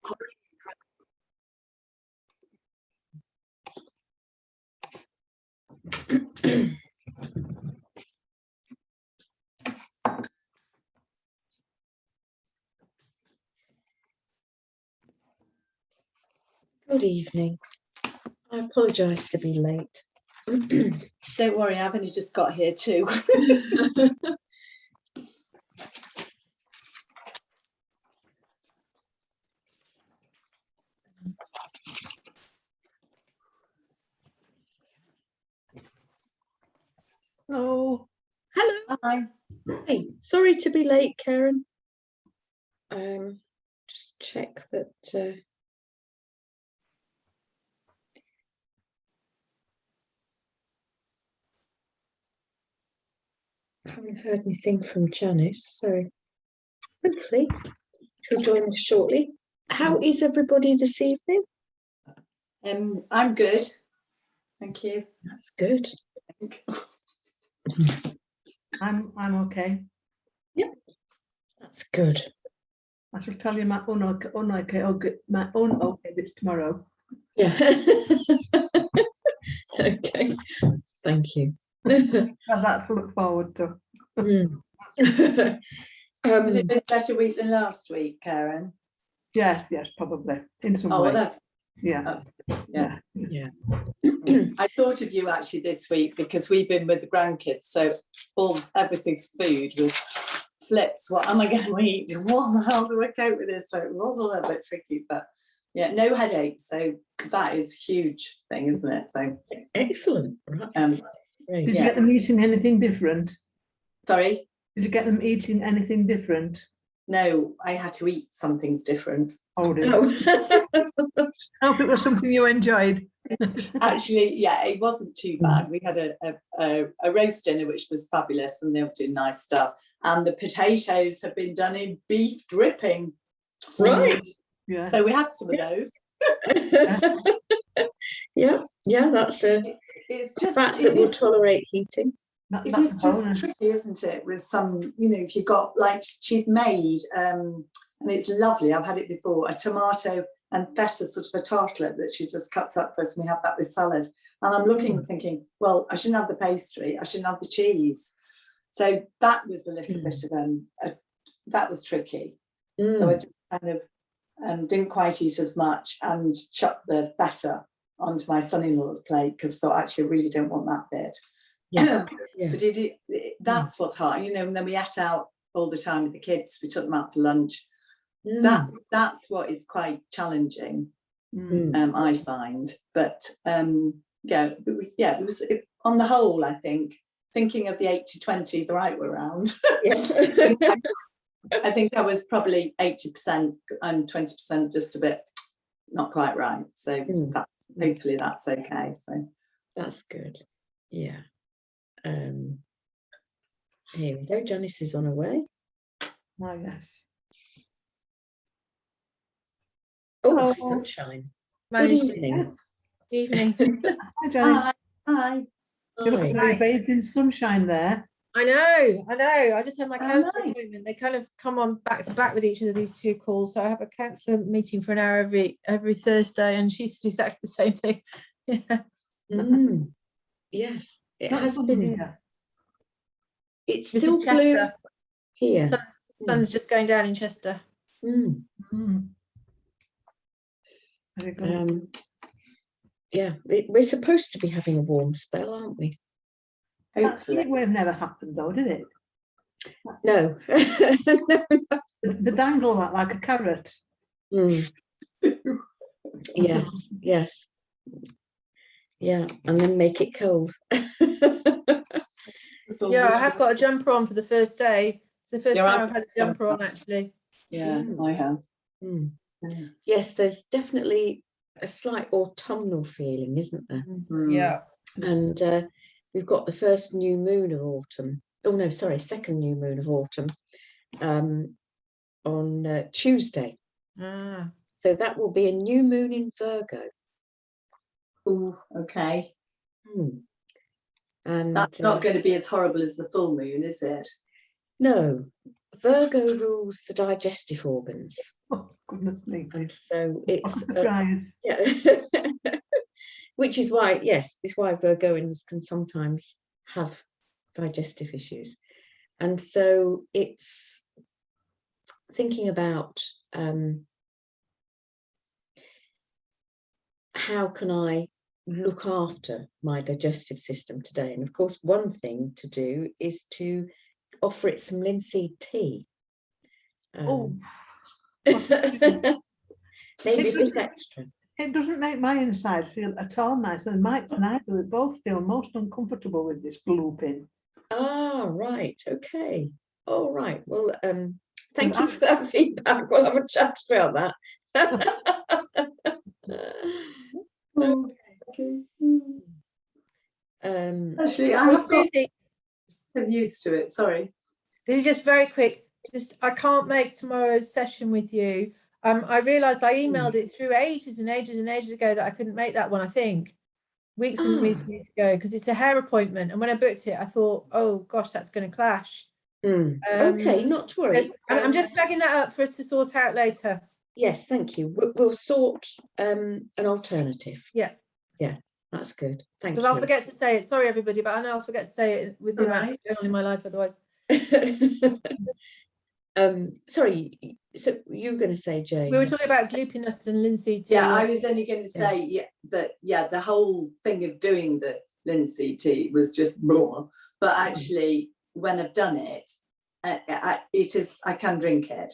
Good evening. I apologise to be late. Don't worry, I've only just got here too. Oh, hello. Hi. Hey, sorry to be late, Karen. Just check that. I haven't heard anything from Janice, so hopefully she'll join us shortly. How is everybody this evening? I'm good. Thank you. That's good. I'm okay. Yep, that's good. I shall tell you my okay bits tomorrow. Yeah. Okay. Thank you. Well, that's to look forward to. Has it been a better week than last week, Karen? Yes, probably in some Oh, way. well, Yeah. I thought of you actually this week because we've been with the grandkids, so everything's food was flips. What am I going to eat? How do I cope with this? So it was a little bit tricky, but yeah, no headaches. So that is a huge thing, isn't it? So excellent. Right. Did you get them eating anything different? Sorry? Did you get them eating anything different? No, I had to eat some things different. Oh, dear. I hope it was something you enjoyed. Actually, yeah, it wasn't too bad. We had a roast dinner, which was fabulous, and they were doing nice stuff. And the potatoes have been done in beef dripping. Right. Yeah. So we had some of those. Yeah, that's it's just fat that will tolerate heating. It is just tricky, isn't it? With some, if you got like she'd made, and it's lovely. I've had it before. A tomato and feta sort of a tartlet that she just cuts up for us, and we have that with salad. And I'm looking and thinking, well, I shouldn't have the pastry. I shouldn't have the cheese. So that was a little bit of that was tricky. So I just kind of didn't quite eat as much and chucked the feta onto my son-in-law's plate because I thought actually I really don't want that bit. Yeah. But that's what's hard, and then we ate out all the time with the kids. We took them out for lunch. That's what is quite challenging, I find. But it was on the whole, I think, thinking of the 80-20 the right way around. I think I was probably 80% and 20% just a bit not quite right. So hopefully that's okay. So that's good. Yeah. Here we go. Janice is on her way. Oh, yes. Oh, sunshine. Good evening. Evening. Hi, Janice. Hi. You look like you're bathed in sunshine there. I know. I just had my counsellor appointment. They kind of come on back to back with each of these two calls. So I have a counsellor meeting for an hour every Thursday, and she said exactly the same thing. Yeah. Yes, it Not has been. It's This still is Chester. Here. Sun's just going down in Chester. Yeah, we're supposed to be having a warm spell, aren't we? Hopefully. That wave never happened though, did it? No. The dangle like a carrot. Yes. Yeah, and then make it cold. Yeah, I have got a jumper on for the first day. It's the first time I've had a jumper on, actually. Yeah, I have. Yes, there's definitely a slight autumnal feeling, isn't there? Yeah. And we've got the first new moon of autumn. Oh no, sorry, second new moon of autumn on Tuesday. So that will be a new moon in Virgo. Oh, okay. And that's not going to be as horrible as the full moon, is it? No. Virgo rules the digestive organs. Goodness me. And so What it's a surprise. yeah. Which is why, yes, it's why Virgoans can sometimes have digestive issues. And so it's thinking about how can I look after my digestive system today? And of course, one thing to do is to offer it some linseed tea. Oh, Maybe a bit extra. it doesn't make my inside feel at all nice, and Mike's neither. We both feel most uncomfortable with this glooping. Ah, right. Okay. All right. Well, thank you for that feedback. We'll have a chat about that. Okay. Actually, I have got Susie, used to it. Sorry. this is just very quick. Just I can't make tomorrow's session with you. I realised I emailed it through ages and ages and ages ago that I couldn't make that one. I think weeks and weeks ago, because it's a hair appointment. And when I booked it, I thought, oh gosh, that's going to clash. Okay, not to worry. I'm just flagging that up for us to sort out later. Yes, thank you. We'll sort an alternative. Yeah. Yeah, that's good. Thank Because you. I'll forget to say it. Sorry, everybody, but I know I'll forget to say it with the amount going on in my life otherwise. Sorry, so you were going to say, Jane? We were talking about gloopiness and linseed tea. Yeah, I was only going to say that the whole thing of doing the linseed tea was just blah. But actually, when I've done it, I can drink it.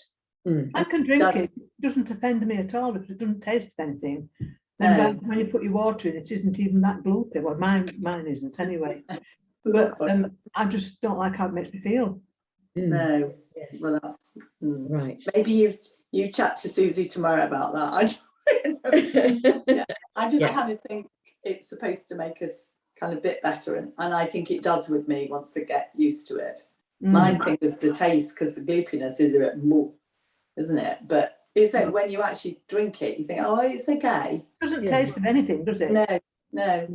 I can drink it. It doesn't offend me at all because it doesn't taste of anything. Then when you put your water in, it isn't even that gloopy. Well, mine isn't anyway. But I just don't like how it makes me feel. No. Yes. Well, that's right. Maybe you chat to Susie tomorrow about that. I just kind of think it's supposed to make us kind of a bit better, and I think it does with me once I get used to it. Mine thing is the taste, because the gloopiness is a bit more, isn't it? But it's like when you actually drink it, you think, oh, it's okay. It doesn't taste of anything, does it? No.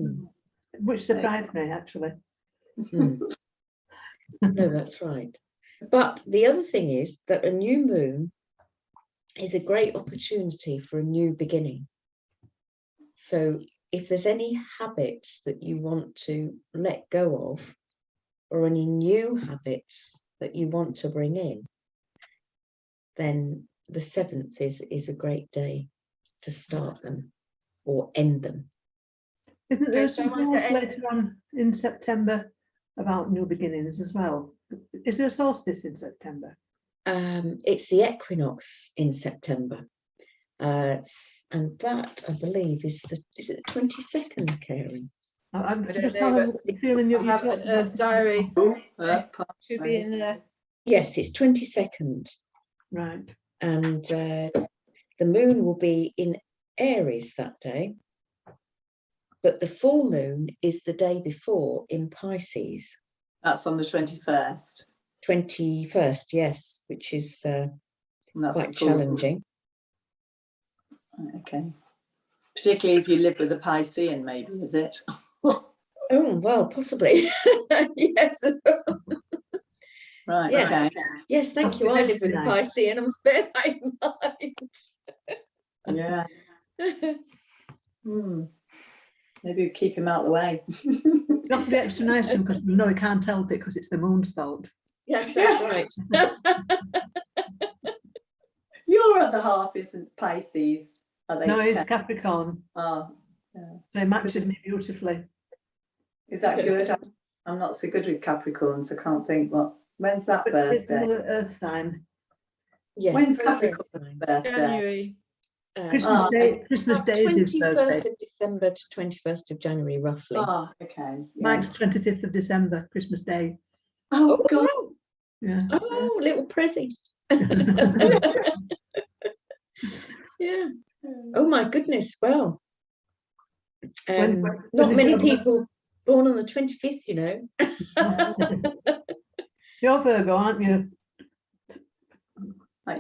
Which surprised me, actually. No, that's right. But the other thing is that a new moon is a great opportunity for a new beginning. So if there's any habits that you want to let go of, or any new habits that you want to bring in, then the 7th is a great day to start them or end them. Isn't there something else later on in September about new beginnings as well? Is there a solstice in September? It's the equinox in September. And that, I believe, is it the 22nd, Karen? I'm just having a feeling you have an Earth diary. Should be in there. Yes, it's 22nd. Right. And the moon will be in Aries that day. But the full moon is the day before in Pisces. That's on the 21st. 21st, yes, which is quite challenging. Okay. Particularly if you live with a Piscean, maybe, is it? Oh, well, possibly. Yes. Right, yes. okay. Yes, thank you. I live with a Piscean. I must bear that in mind. Yeah. Maybe keep him out of the way. You have to be extra nice to him because you know he can't help it because it's the moon's fault. Yes, that's right. Your other half isn't Pisces, are they? No, it's Capricorn. Oh, yeah. So it matches me beautifully. Is that good? I'm not so good with Capricorns. I can't think when's that It's birthday? another Earth sign. Yes. When's Capricorn's birthday? January. Christmas Day. Christmas Day is his 21st birthday. of December to 21st of January, roughly. Oh, okay. Yeah. Mike's 25th of December, Christmas Day. Oh, God. Yeah. Oh, little Prezi. Yeah. Oh my goodness. Well, not many people born on the 25th, you know. You're Virgo, aren't you?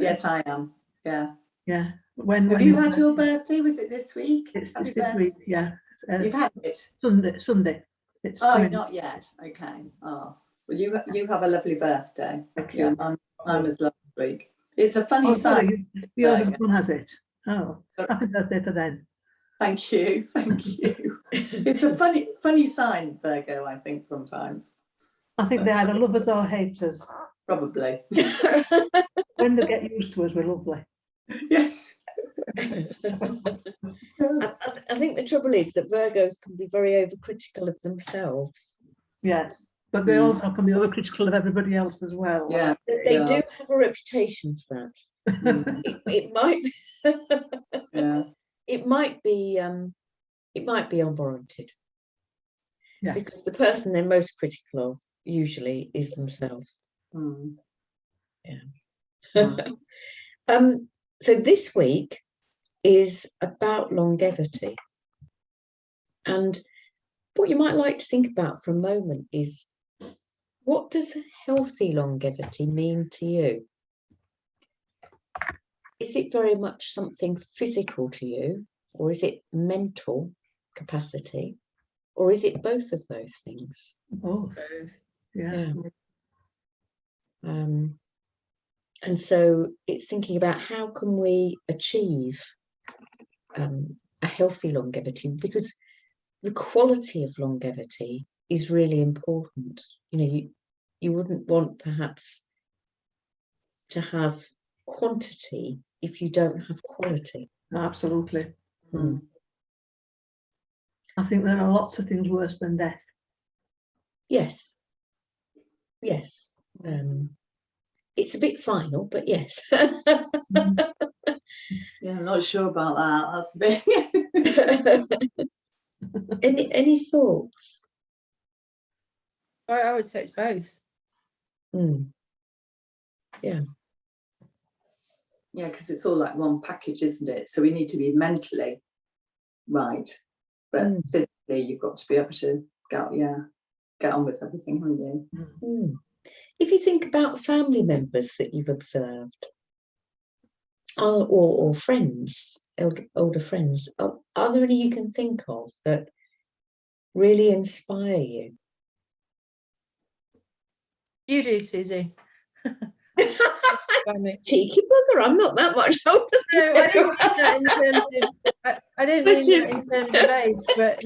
Yes, I am. Yeah. Yeah. Have you had your birthday? Was it this week? It's this week, yeah. You've had it? Sunday. It's not yet. Okay. Oh, well, you have a lovely birthday. Thank you. Yeah, mine was last week. It's a funny Oh, sign. sorry, your Virgo. husband has it. Oh, happy birthday for them. Thank you, thank you. It's a funny sign, Virgo, I think sometimes. I think they either love us or hate us. Probably. When they get used to us, we're lovely. Yes. I think the trouble is that Virgos can be very overcritical of themselves. Yes, but they also can be overcritical of everybody else as well. Yeah. They do have a reputation for that. It might Yeah. it might be unwarranted, Yeah. because the person they're most critical of usually is themselves. Mm. Right. So this week is about longevity, and what you might like to think about for a moment is, what does healthy longevity mean to you? Is it very much something physical to you, or is it mental capacity, or is it both of those things? Both. Yeah. And so it's thinking about how can we achieve a healthy longevity, because the quality of longevity is really important. You know, you wouldn't want perhaps to have quantity if you don't have quality. Absolutely. Mm. I think there are lots of things worse than death. Yes. It's a bit final, but yes. Yeah, I'm not sure about that. That's a bit. Any thoughts? I would say it's both. Yeah, because it's all like one package, isn't it? So we need to be mentally right, but physically you've got to be able to get on with everything, haven't you? If you think about family members that you've observed, or friends, older friends, are there any you can think of that really inspire you? You do, Susie. Cheeky bugger, I'm not that much older. No, I didn't mean that in terms of. I didn't mean that in terms of age, but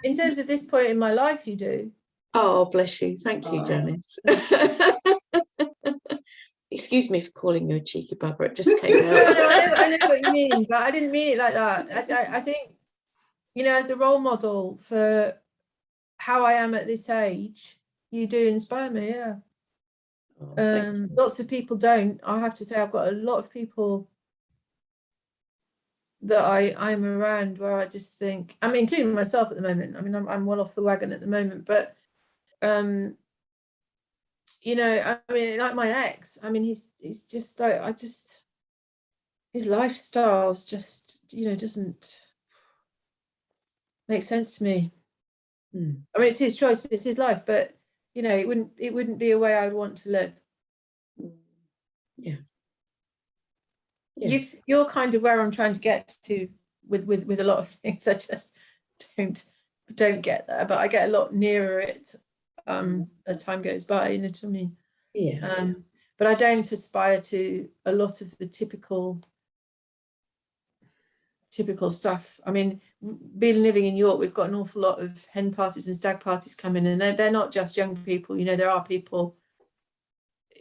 in terms of this point in my life, you do. Oh, bless you. Thank you, Janice. Excuse me for calling you a cheeky bugger. It just came out. No, I know what you mean, but I didn't mean it like that. I think, you know, as a role model for how I am at this age, you do inspire me. Yeah. Lots of people don't. I have to say, I've got a lot of people that I'm around where I just think, I mean, including myself at the moment. I mean, I'm well off the wagon at the moment, but you know, I mean, like my ex, I mean, he's just like, his lifestyle's just, you know, doesn't make sense to me. I mean, it's his choice, it's his life, but you know, it wouldn't be a way I would want to live. Yeah. Yes. You're kind of where I'm trying to get to with a lot of things. I just don't get there, but I get a lot nearer it as time goes by, you know what I mean? Yeah. But I don't aspire to a lot of the typical stuff. I mean, being living in York, we've got an awful lot of hen parties and stag parties coming, and they're not just young people, you know, there are people,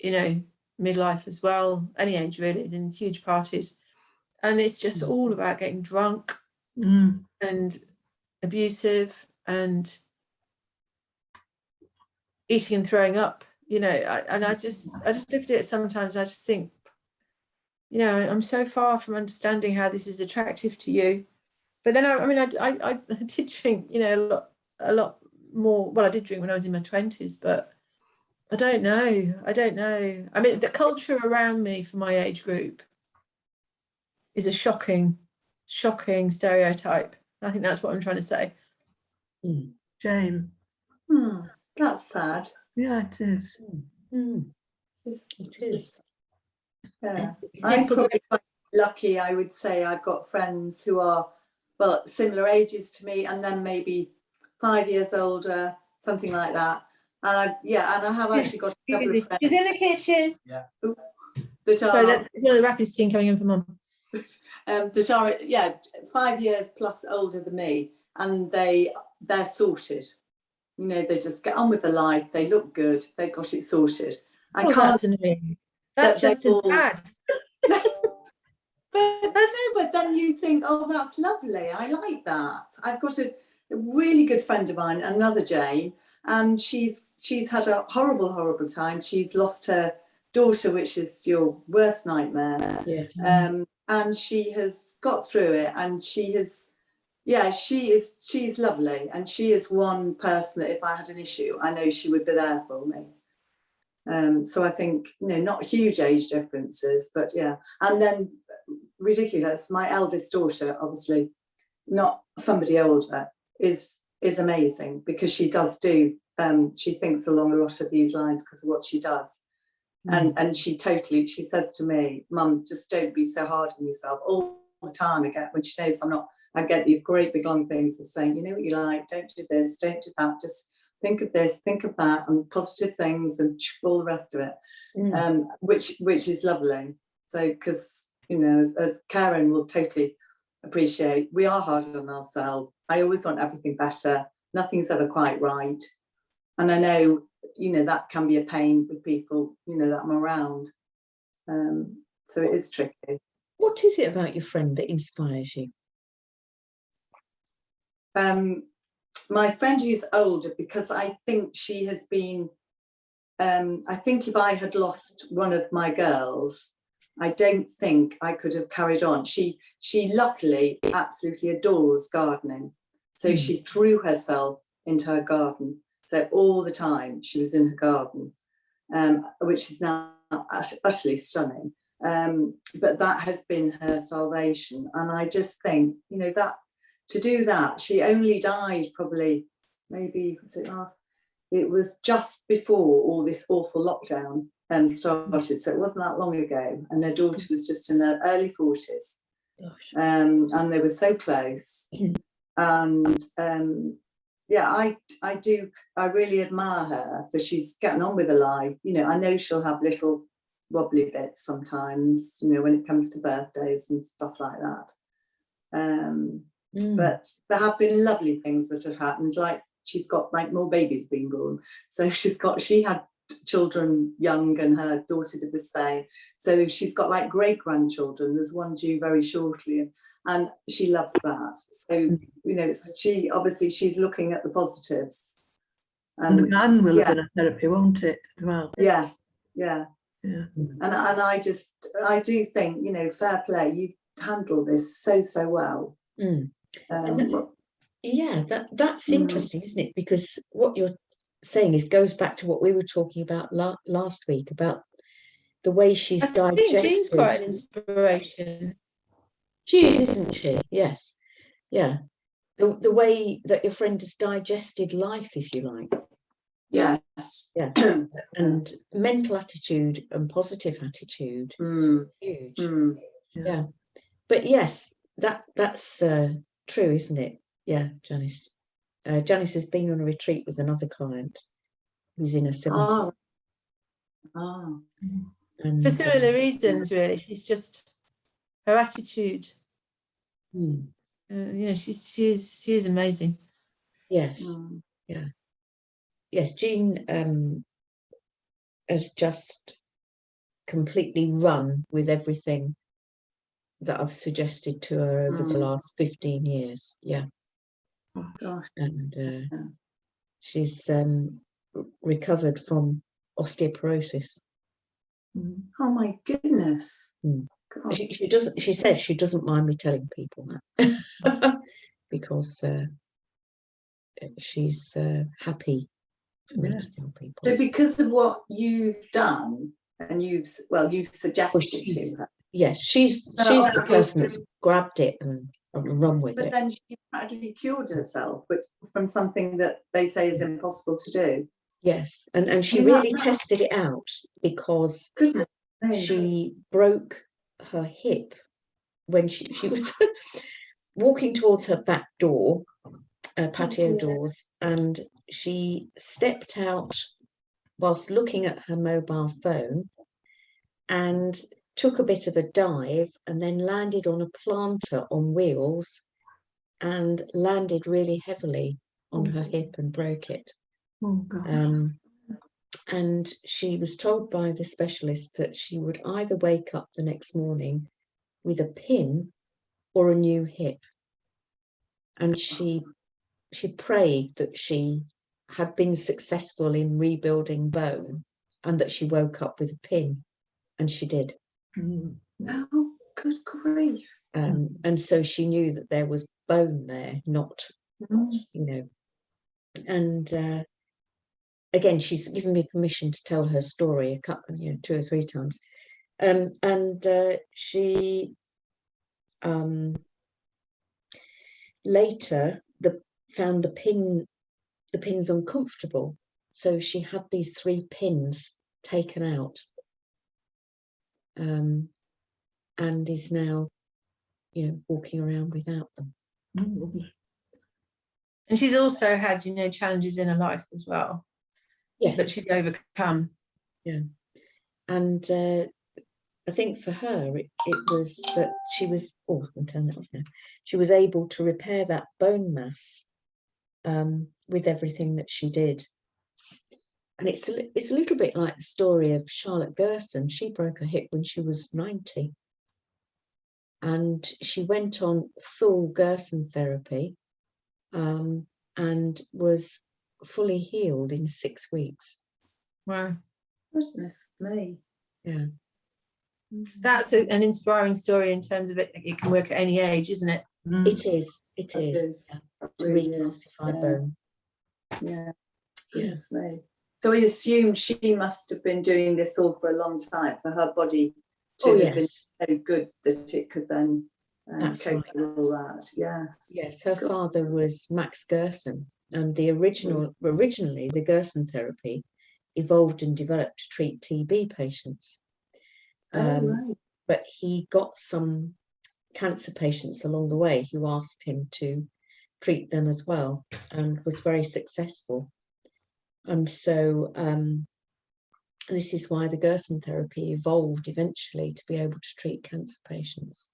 you know, midlife as well, any age really, in huge parties, and it's just all about getting drunk and abusive and eating and throwing up, you know. I just look at it sometimes and I just think, you know, I'm so far from understanding how this is attractive to you. But then I mean I did drink, you know, a lot more. Well, I did drink when I was in my 20s, but I don't know. I mean, the culture around me for my age group is a shocking stereotype. I think that's what I'm trying to say. Shame. That's sad. Yeah, it is. It is. Yeah. I'm probably quite lucky, I would say. I've got friends who are, well, similar ages to me, and then maybe 5 years older, something like that. And I have actually got a couple of She's friends in the kitchen. that So are that's one of the Rapids team coming in for Mum. 5 years plus older than me, and they're sorted. You know, they just get on with their life. They look good. They've got it sorted. I Oh, can't. that's annoying. That's they just as all- bad. But then you think, oh, that's lovely. I like that. I've got a really good friend of mine, another Jane, and she's had a horrible time. She's lost her daughter, which is your worst nightmare. Yes. And she has got through it, and she's lovely, and she is one person that if I had an issue, I know she would be there for me. So I think, not huge age differences, but yeah. And then ridiculous, my eldest daughter, obviously not somebody older, is amazing, because she does do, she thinks along a lot of these lines because of what she does. And she says to me, Mum, just don't be so hard on yourself. All the time when she knows I get these great big long things of saying, you know what you like, don't do this, don't do that, just think of this, think of that, and positive things, and all the rest of it, which is lovely. So, because, as Karen will totally appreciate, we are hard on ourselves. I always want everything better. Nothing's ever quite right. And I know, that can be a pain with people, that I'm around. So it is tricky. What is it about your friend that inspires you? My friend who's older, because I think she has been, I think if I had lost one of my girls, I don't think I could have carried on. She luckily absolutely adores gardening. So she threw herself into her garden. So all the time she was in her garden, which is now utterly stunning. But that has been her salvation. And I just think, that to do that, she only died probably, maybe, it was just before all this awful lockdown started, so it wasn't that long ago, and her daughter was just in her early 40s. Gosh. And they were so close. And I really admire her, for she's getting on with her life. I know she'll have little wobbly bits sometimes, when it comes to birthdays and stuff like that. But there have been lovely things that have happened, like she's got more babies being born. So she had children young, and her daughter did the same. So she's got great grandchildren. There's one due very shortly, and she loves that. So she's looking at the positives. And the man will have been a therapy, won't it, as well? Yes, yeah. Yeah. And I do think, fair play. You handle this so well. That's interesting, isn't it? Because what you're saying goes back to what we were talking about last week, about the way she's digested. I think Jean's quite an inspiration. She is, isn't she? Yes. Yeah. The way that your friend has digested life, if you like. Yes. Yeah. And mental attitude and positive attitude. Huge. Yeah. But yes, that's true, isn't it? Yeah, Janice. Janice has been on a retreat with another client who's in her 70s. For similar reasons, really. She's just, her attitude. She is amazing. Yes. Yeah. Yes, Jean has just completely run with everything that I've suggested to her over the last 15 years. Yeah. Oh, gosh. And she's recovered from osteoporosis. Oh my goodness. She doesn't. She says she doesn't mind me telling people that because she's happy for me to tell people. So because of what you've done, and you've suggested to her. Yes, she's the person that's grabbed it and run with it. But then she practically cured herself, but from something that they say is impossible to do. Yes, and she really tested it out, because she broke her hip when she was walking towards her back door, patio doors, and she stepped out whilst looking at her mobile phone and took a bit of a dive and then landed on a planter on wheels and landed really heavily on her hip and broke it. Oh, God. And she was told by the specialist that she would either wake up the next morning with a pin or a new hip. And she prayed that she had been successful in rebuilding bone and that she woke up with a pin, and she did. Oh, good grief. And so she knew that there was bone there, not, you know. And again, she's given me permission to tell her story a couple, 2 or 3 times. She later found the pins uncomfortable, so she had these 3 pins taken out, and is now, walking around without them. And she's also had, challenges in her life as well. Yes, that she's overcome. Yeah, and I think for her it was that she was. Oh, I can turn that off now. She was able to repair that bone mass with everything that she did. And it's a little bit like the story of Charlotte Gerson. She broke her hip when she was 90. And she went on full Gerson therapy and was fully healed in 6 weeks. Wow. Goodness me. Yeah. That's an inspiring story in terms of it can work at any age, isn't it? It is. It is. Yeah. To reclassify bone. Yeah. Goodness me. So we assume she must have been doing this all for a long time for her body to have been so good that it could then cope with all that. Yes. Yes, her father was Max Gerson, and originally the Gerson therapy evolved and developed to treat TB patients. But he got some cancer patients along the way who asked him to treat them as well, and was very successful. And so this is why the Gerson therapy evolved eventually to be able to treat cancer patients.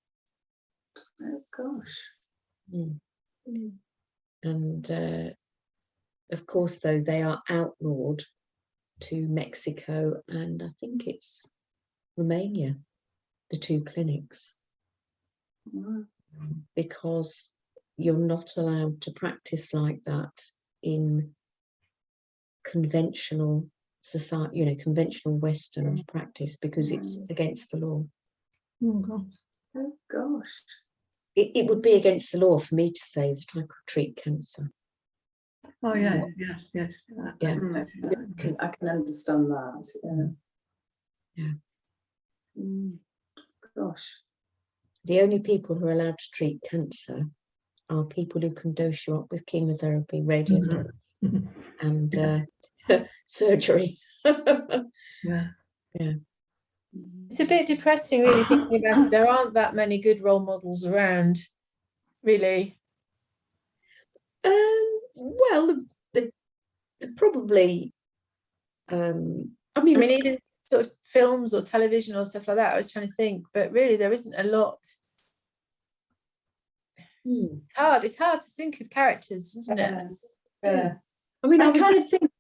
Oh gosh. And of course, though, they are outlawed to Mexico and I think it's Romania, the 2 clinics, because you're not allowed to practice like that in conventional society, conventional Western practice, because it's against the law. Oh gosh. It would be against the law for me to say that I could treat cancer. Oh yeah, yes. Yeah. I can understand that. Yeah. Gosh. The only people who are allowed to treat cancer are people who can dose you up with chemotherapy, radiotherapy, and surgery. Yeah. It's a bit depressing, really, thinking about it. There aren't that many good role models around, really. Well, they're probably. I mean, even sort of films or television or stuff like that. I was trying to think, but really, there isn't a lot. It's hard to think of characters, isn't it? Yeah. I mean, I kind of think.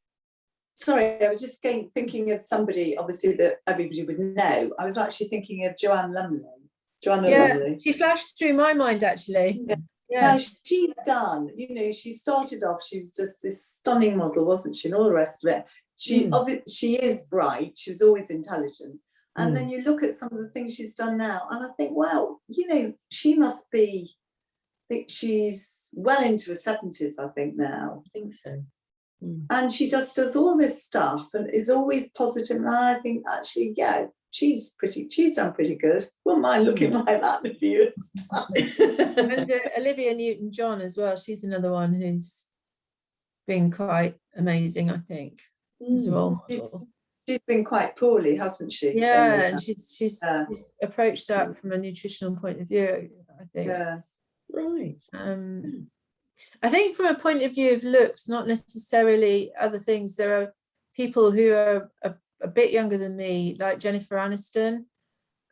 Sorry, I was just thinking of somebody, obviously, that everybody would know. I was actually thinking of Joanna Lumley. She flashed through my mind, actually. Yeah. Now, she's done, she started off, she was just this stunning model, wasn't she, and all the rest of it. She is bright, she was always intelligent. And then you look at some of the things she's done now, and I think, well, she must be, I think she's well into her 70s, I think now. I think so. And she just does all this stuff and is always positive. And I think actually, she's done pretty good. Wouldn't mind looking like that in a few years' time. And Olivia Newton-John as well. She's another one who's been quite amazing, I think, as a role model. She's been quite poorly, hasn't she? Yeah, and she's approached that from a nutritional point of view, I think. Yeah. Right. I think from a point of view of looks, not necessarily other things, there are people who are a bit younger than me, like Jennifer Aniston,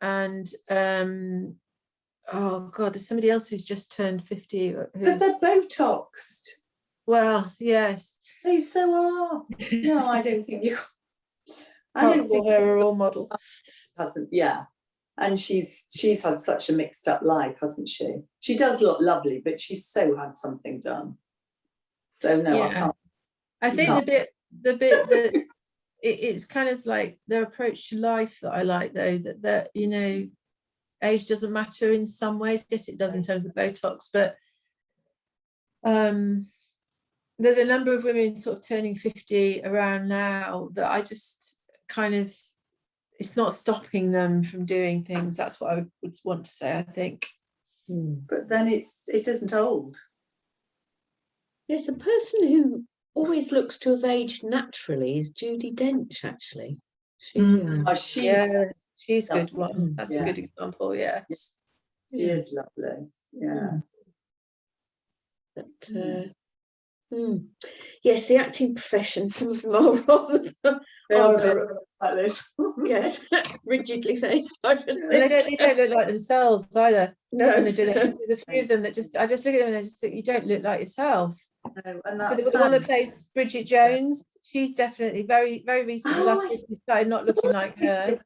and oh god, there's somebody else who's just turned 50. But Who's, they're Botoxed. well, yes. They so are. No, I don't think you. I Can't don't call think her a role model. hasn't. Yeah, and she's had such a mixed up life, hasn't she? She does look lovely, but she's so had something done. So no, I Yeah. can't. I You think can't. the bit that it's kind of like their approach to life that I like, though, that you know, age doesn't matter in some ways. Yes, it does in terms of Botox, but there's a number of women sort of turning 50 around now that I just kind of, it's not stopping them from doing things. That's what I would want to say, I think. But then it isn't old. There's a person who always looks to have aged naturally is Judi Dench, actually. She, Oh, she's a good one. That's Yeah. a good example, yes. She is lovely. Yeah. But, yes, the acting profession, some of them are rather They are a bit like this. yes, rigidly faced, I should And they think. don't look like themselves either. No. When they do that. There's a few of them that I just look at them and I just think you don't look like yourself. No, and But that's the one that plays Bridget Jones, she's definitely very recently, last year, she started not looking like her.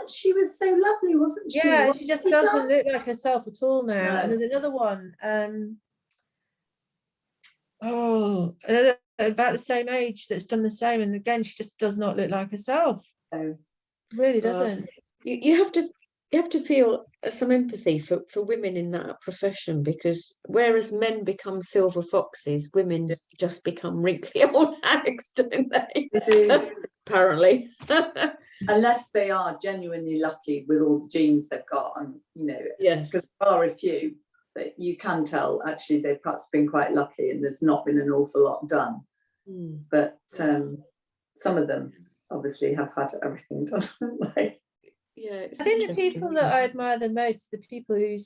She was so lovely, wasn't she? Yeah, What she just have we doesn't done? look like herself at all now. No. And there's another one, about the same age that's done the same, and again, she just does not look like herself. No. Really doesn't. You have to feel some empathy for women in that profession, because whereas men become silver foxes, women just become wrinkly old hags, don't they? They do. Apparently. Unless they are genuinely lucky with all the genes they've got, and you know, Yes, because there are a few that you can tell actually they've perhaps been quite lucky and there's not been an awful lot done. But some of them obviously have had everything done, haven't they? Yeah, I think the people that I admire the most are the people who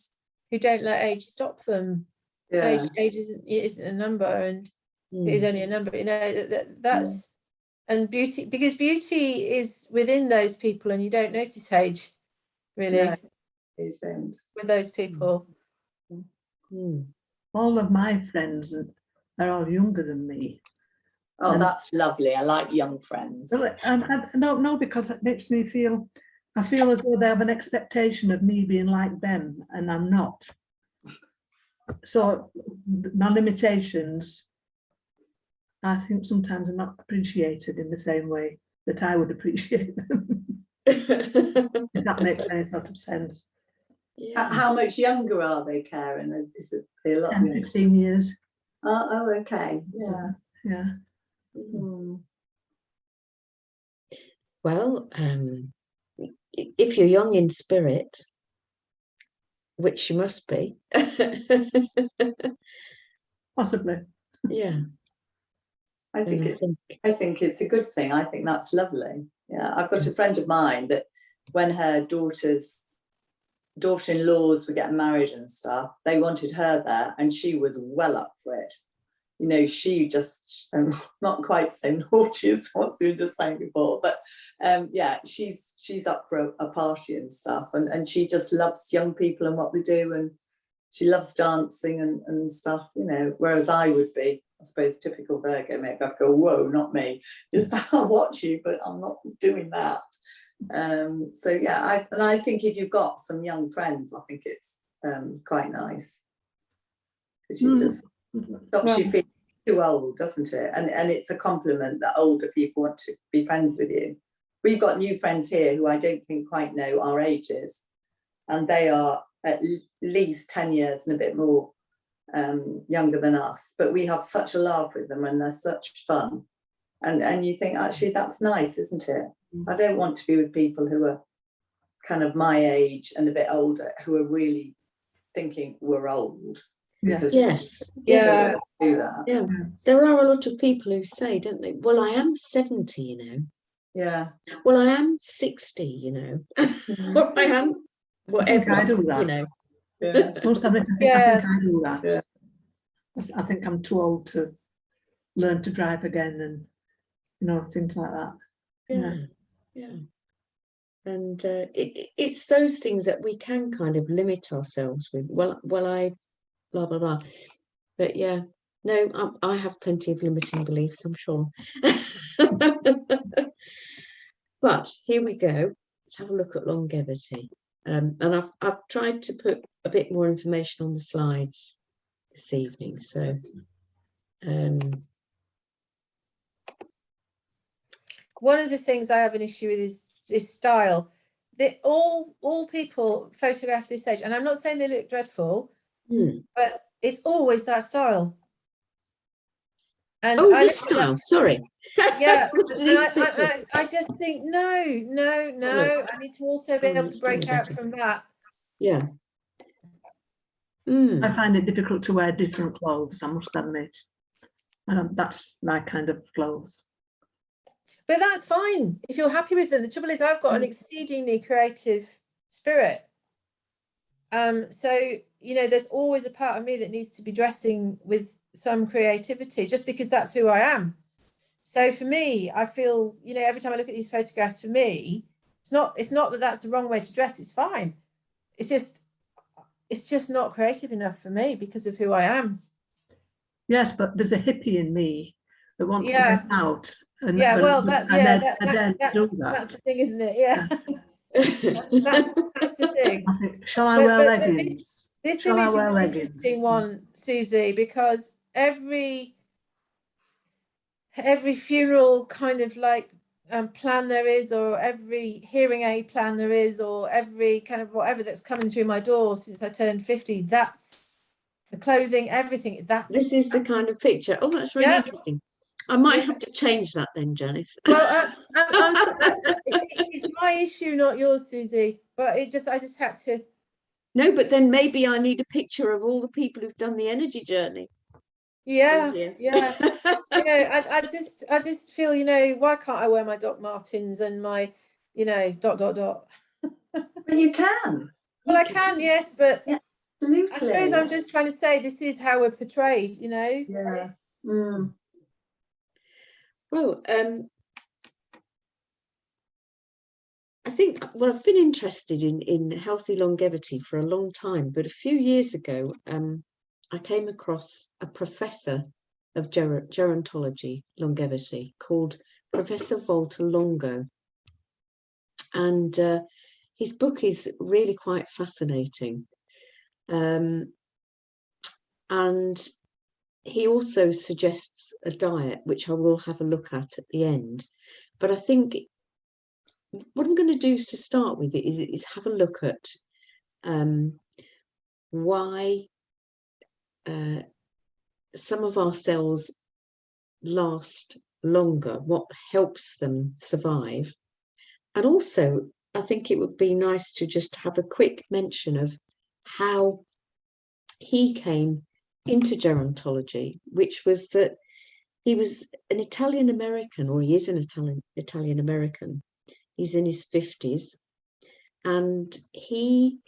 don't let age stop them. Yeah. Age isn't a number, and it is only a number. You know, that's and beauty, because beauty is within those people, and you don't notice age really with those people. All of my friends are all younger than me. Oh, that's lovely. I like young friends. I don't know, because it makes me feel, I feel as though they have an expectation of me being like them, and I'm not. So my limitations, I think sometimes are not appreciated in the same way that I would appreciate them. If that makes any sort of sense. Yeah. How much younger are they, Karen? Is it a lot? 10, 15 years. Oh, okay. Yeah. Well, if you're young in spirit, which you must be, Possibly. yeah, I think it's a good thing. I think that's lovely. Yeah, I've got a friend of mine that when her daughter-in-laws were getting married and stuff, they wanted her there, and she was well up for it. You know, she just not quite so naughty as what we were just saying before, but yeah, she's up for a party and stuff, and she just loves young people and what they do, and she loves dancing and stuff, you know, whereas I would be, I suppose, typical Virgo, maybe I'd go, whoa, not me, just I'll watch you, but I'm not doing that. So yeah, I think if you've got some young friends, I think it's quite nice, because you just stops you feeling too old, doesn't it? And it's a compliment that older people want to be friends with you. We've got new friends here who I don't think quite know our ages, and they are at least 10 years and a bit more younger than us, but we have such a laugh with them and they're such fun, and you think, actually, that's nice, isn't it? I don't want to be with people who are kind of my age and a bit older, who are really thinking we're old. Yes, do that. Yeah, there are a lot of people who say, don't they, well, I am 70, you know. Yeah. Well, I am 60, you know. Or I am whatever, I do that. you know. Yeah. Most of it, I think I do that. Yeah. I think I'm too old to learn to drive again, and things like that. Yeah. And it's those things that we can kind of limit ourselves with. Well, I blah blah blah. But yeah, no, I have plenty of limiting beliefs, I'm sure. But here we go. Let's have a look at longevity. And I've tried to put a bit more information on the slides this evening. So one of the things I have an issue with is style. All people photograph this age, and I'm not saying they look dreadful, but it's always that style. And this style, sorry. Yeah, I just think no, I need to also be able to break out from that. Yeah. I find it difficult to wear different clothes, I must admit. That's my kind of clothes. But that's fine if you're happy with them. The trouble is I've got an exceedingly creative spirit. So, there's always a part of me that needs to be dressing with some creativity, just because that's who I am. So for me, I feel, every time I look at these photographs, for me, it's not that that's the wrong way to dress. It's fine. It's just not creative enough for me because of who I am. Yes, but there's a hippie in me that wants to get out. And, that's the thing, isn't it? Yeah. that's the thing. Shall I wear leggings? This image is an interesting one, Susie, because every funeral kind of like plan there is, or every hearing aid plan there is, or every kind of whatever that's coming through my door since I turned 50, that's the clothing, everything. This is the kind of picture. Oh, that's really interesting. I might have to change that then, Janice. Well, it's my issue, not yours, Susie. But I just had to. No, but then maybe I need a picture of all the people who've done the energy journey. Yeah. I just feel, why can't I wear my Doc Martens and my, ... But you can. Well, I can, yes, but yeah, absolutely. I suppose I'm just trying to say this is how we're portrayed, Yeah. Well, I think, I've been interested in healthy longevity for a long time, but a few years ago, I came across a professor of gerontology longevity called Professor Walter Longo. And his book is really quite fascinating. And he also suggests a diet, which I will have a look at the end. But I think what I'm going to do is to start with it is have a look at why some of our cells last longer, what helps them survive. And also, I think it would be nice to just have a quick mention of how he came into gerontology, which was that he was an Italian American, or he is an Italian American. He's in his 50s, and he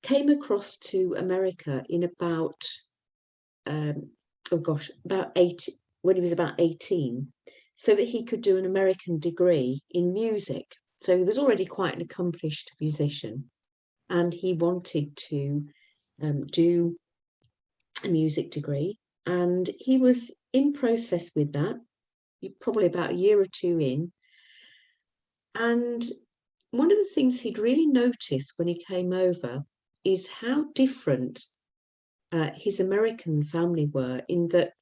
came across to America in about when he was about 18, so that he could do an American degree in music. So he was already quite an accomplished musician, and he wanted to do a music degree, and he was in process with that, probably about a year or two in. And one of the things he'd really noticed when he came over is how different his American family were, in that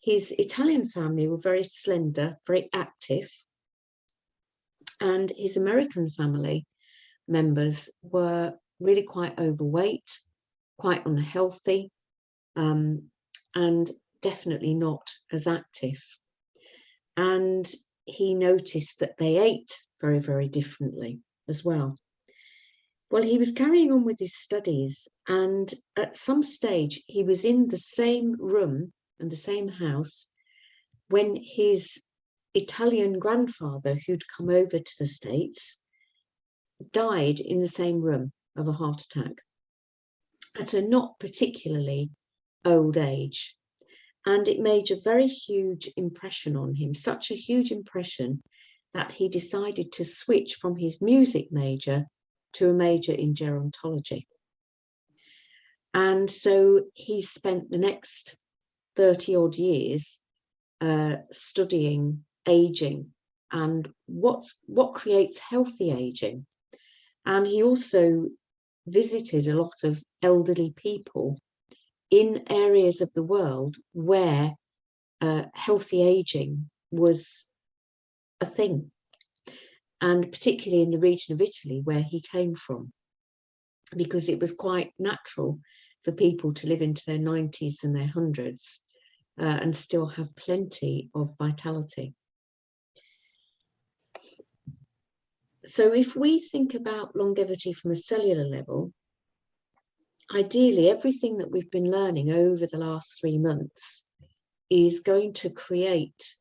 his Italian family were very slender, very active, and his American family members were really quite overweight, quite unhealthy, and definitely not as active. And he noticed that they ate very, very differently as well. Well, he was carrying on with his studies, and at some stage he was in the same room and the same house when his Italian grandfather, who'd come over to the States, died in the same room of a heart attack at a not particularly old age. And it made a very huge impression on him, such a huge impression that he decided to switch from his music major to a major in gerontology. And so he spent the next 30 odd years studying aging and what creates healthy aging. And he also visited a lot of elderly people in areas of the world where healthy aging was a thing, and particularly in the region of Italy where he came from, because it was quite natural for people to live into their 90s and their 100s and still have plenty of vitality. So if we think about longevity from a cellular level, ideally everything that we've been learning over the last 3 months is going to create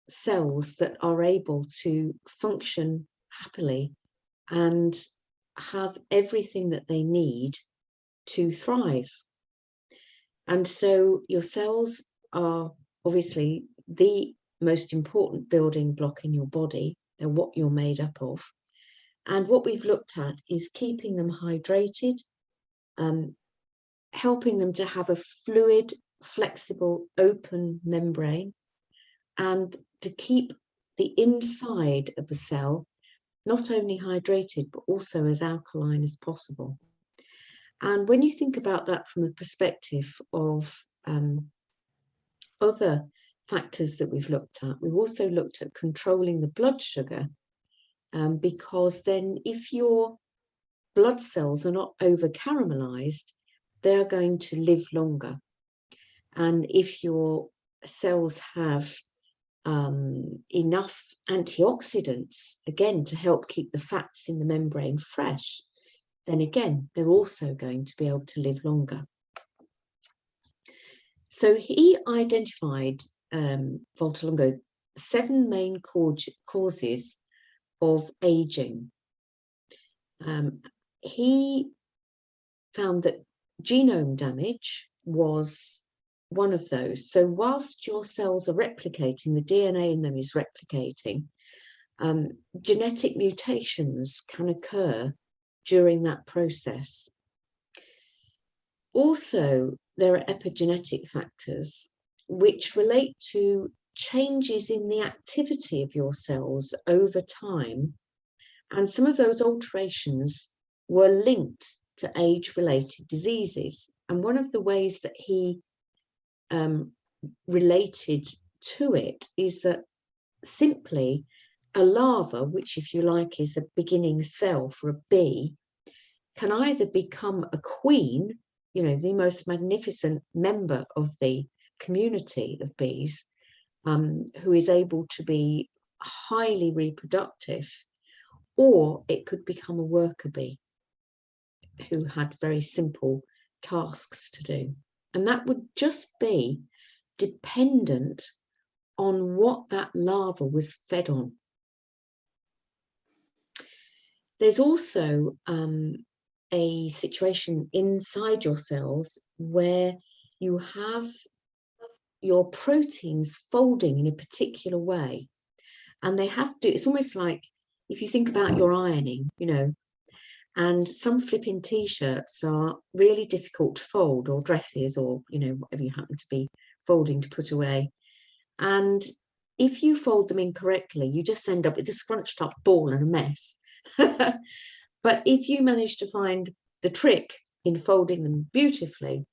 cells that are able to function happily and have everything that they need to thrive. And so your cells are obviously the most important building block in your body. They're what you're made up of. And what we've looked at is keeping them hydrated, helping them to have a fluid, flexible, open membrane, and to keep the inside of the cell not only hydrated, but also as alkaline as possible. And when you think about that from the perspective of other factors that we've looked at, we've also looked at controlling the blood sugar, because then if your blood cells are not over caramelized, they're going to live longer. And if your cells have enough antioxidants, again, to help keep the fats in the membrane fresh, then again, they're also going to be able to live longer. So he identified, Walter Longo, 7 main causes of aging. He found that genome damage was one of those. So whilst your cells are replicating, the DNA in them is replicating, genetic mutations can occur during that process. Also, there are epigenetic factors which relate to changes in the activity of your cells over time. And some of those alterations were linked to age-related diseases. And one of the ways that he related to it is that simply a larva, which if you like is a beginning cell for a bee, can either become a queen, you know, the most magnificent member of the community of bees, who is able to be highly reproductive, or it could become a worker bee who had very simple tasks to do. And that would just be dependent on what that larva was fed on. There's also a situation inside your cells where you have your proteins folding in a particular way, and they have to, it's almost like if you think about your ironing, you know, and some flipping t-shirts are really difficult to fold, or dresses, or, you know, whatever you happen to be folding to put away. And if you fold them incorrectly, you just end up with a scrunched up ball and a mess. But if you manage to find the trick in folding them beautifully,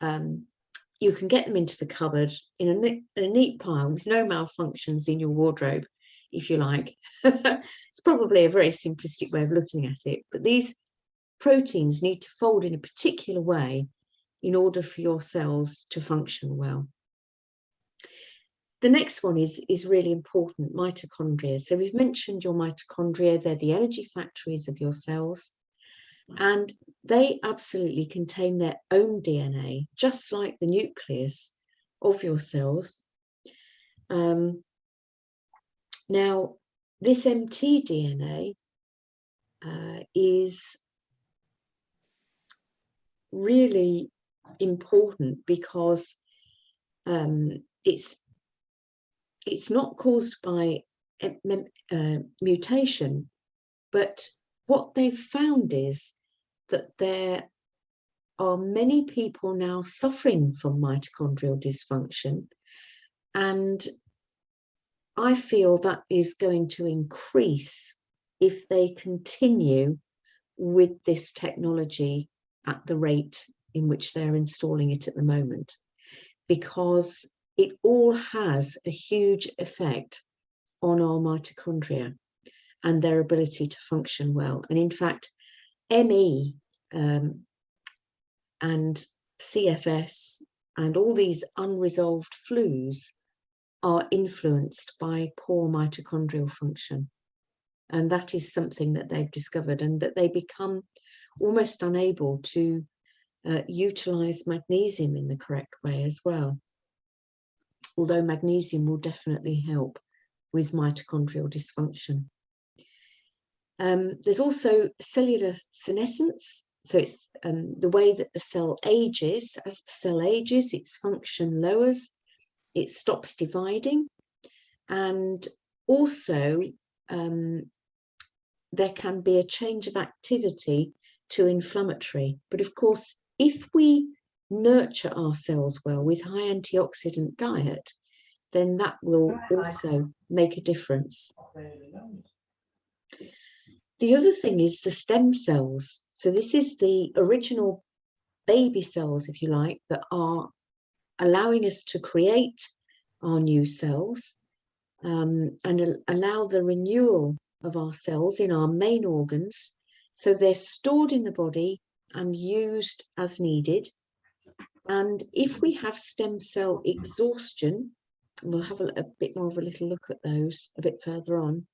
you can get them into the cupboard in a neat pile with no malfunctions in your wardrobe, if you like. It's probably a very simplistic way of looking at it, but these proteins need to fold in a particular way in order for your cells to function well. The next one is really important, mitochondria. So we've mentioned your mitochondria, they're the energy factories of your cells, and they absolutely contain their own DNA, just like the nucleus of your cells. Now, this mtDNA is really important because it's not caused by mutation, but what they've found is that there are many people now suffering from mitochondrial dysfunction, and I feel that is going to increase if they continue with this technology at the rate in which they're installing it at the moment, because it all has a huge effect on our mitochondria and their ability to function well. And in fact, ME and CFS and all these unresolved flus are influenced by poor mitochondrial function. And that is something that they've discovered, and that they become almost unable to utilize magnesium in the correct way as well. Although magnesium will definitely help with mitochondrial dysfunction. There's also cellular senescence. So it's the way that the cell ages. As the cell ages, its function lowers, it stops dividing. And also there can be a change of activity to inflammatory. But of course, if we nurture our cells well with high antioxidant diet, then that will also make a difference. The other thing is the stem cells. So this is the original baby cells, if you like, that are allowing us to create our new cells and allow the renewal of our cells in our main organs. So they're stored in the body and used as needed. And if we have stem cell exhaustion, and we'll have a bit more of a little look at those a bit further on,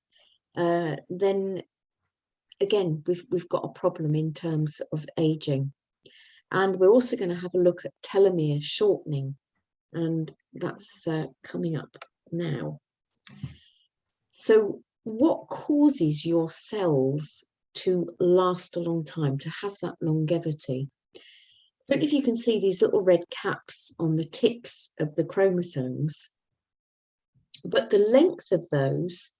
then again, we've got a problem in terms of aging. And we're also going to have a look at telomere shortening, and that's coming up now. So what causes your cells to last a long time, to have that longevity? I don't know if you can see these little red caps on the tips of the chromosomes, but the length of those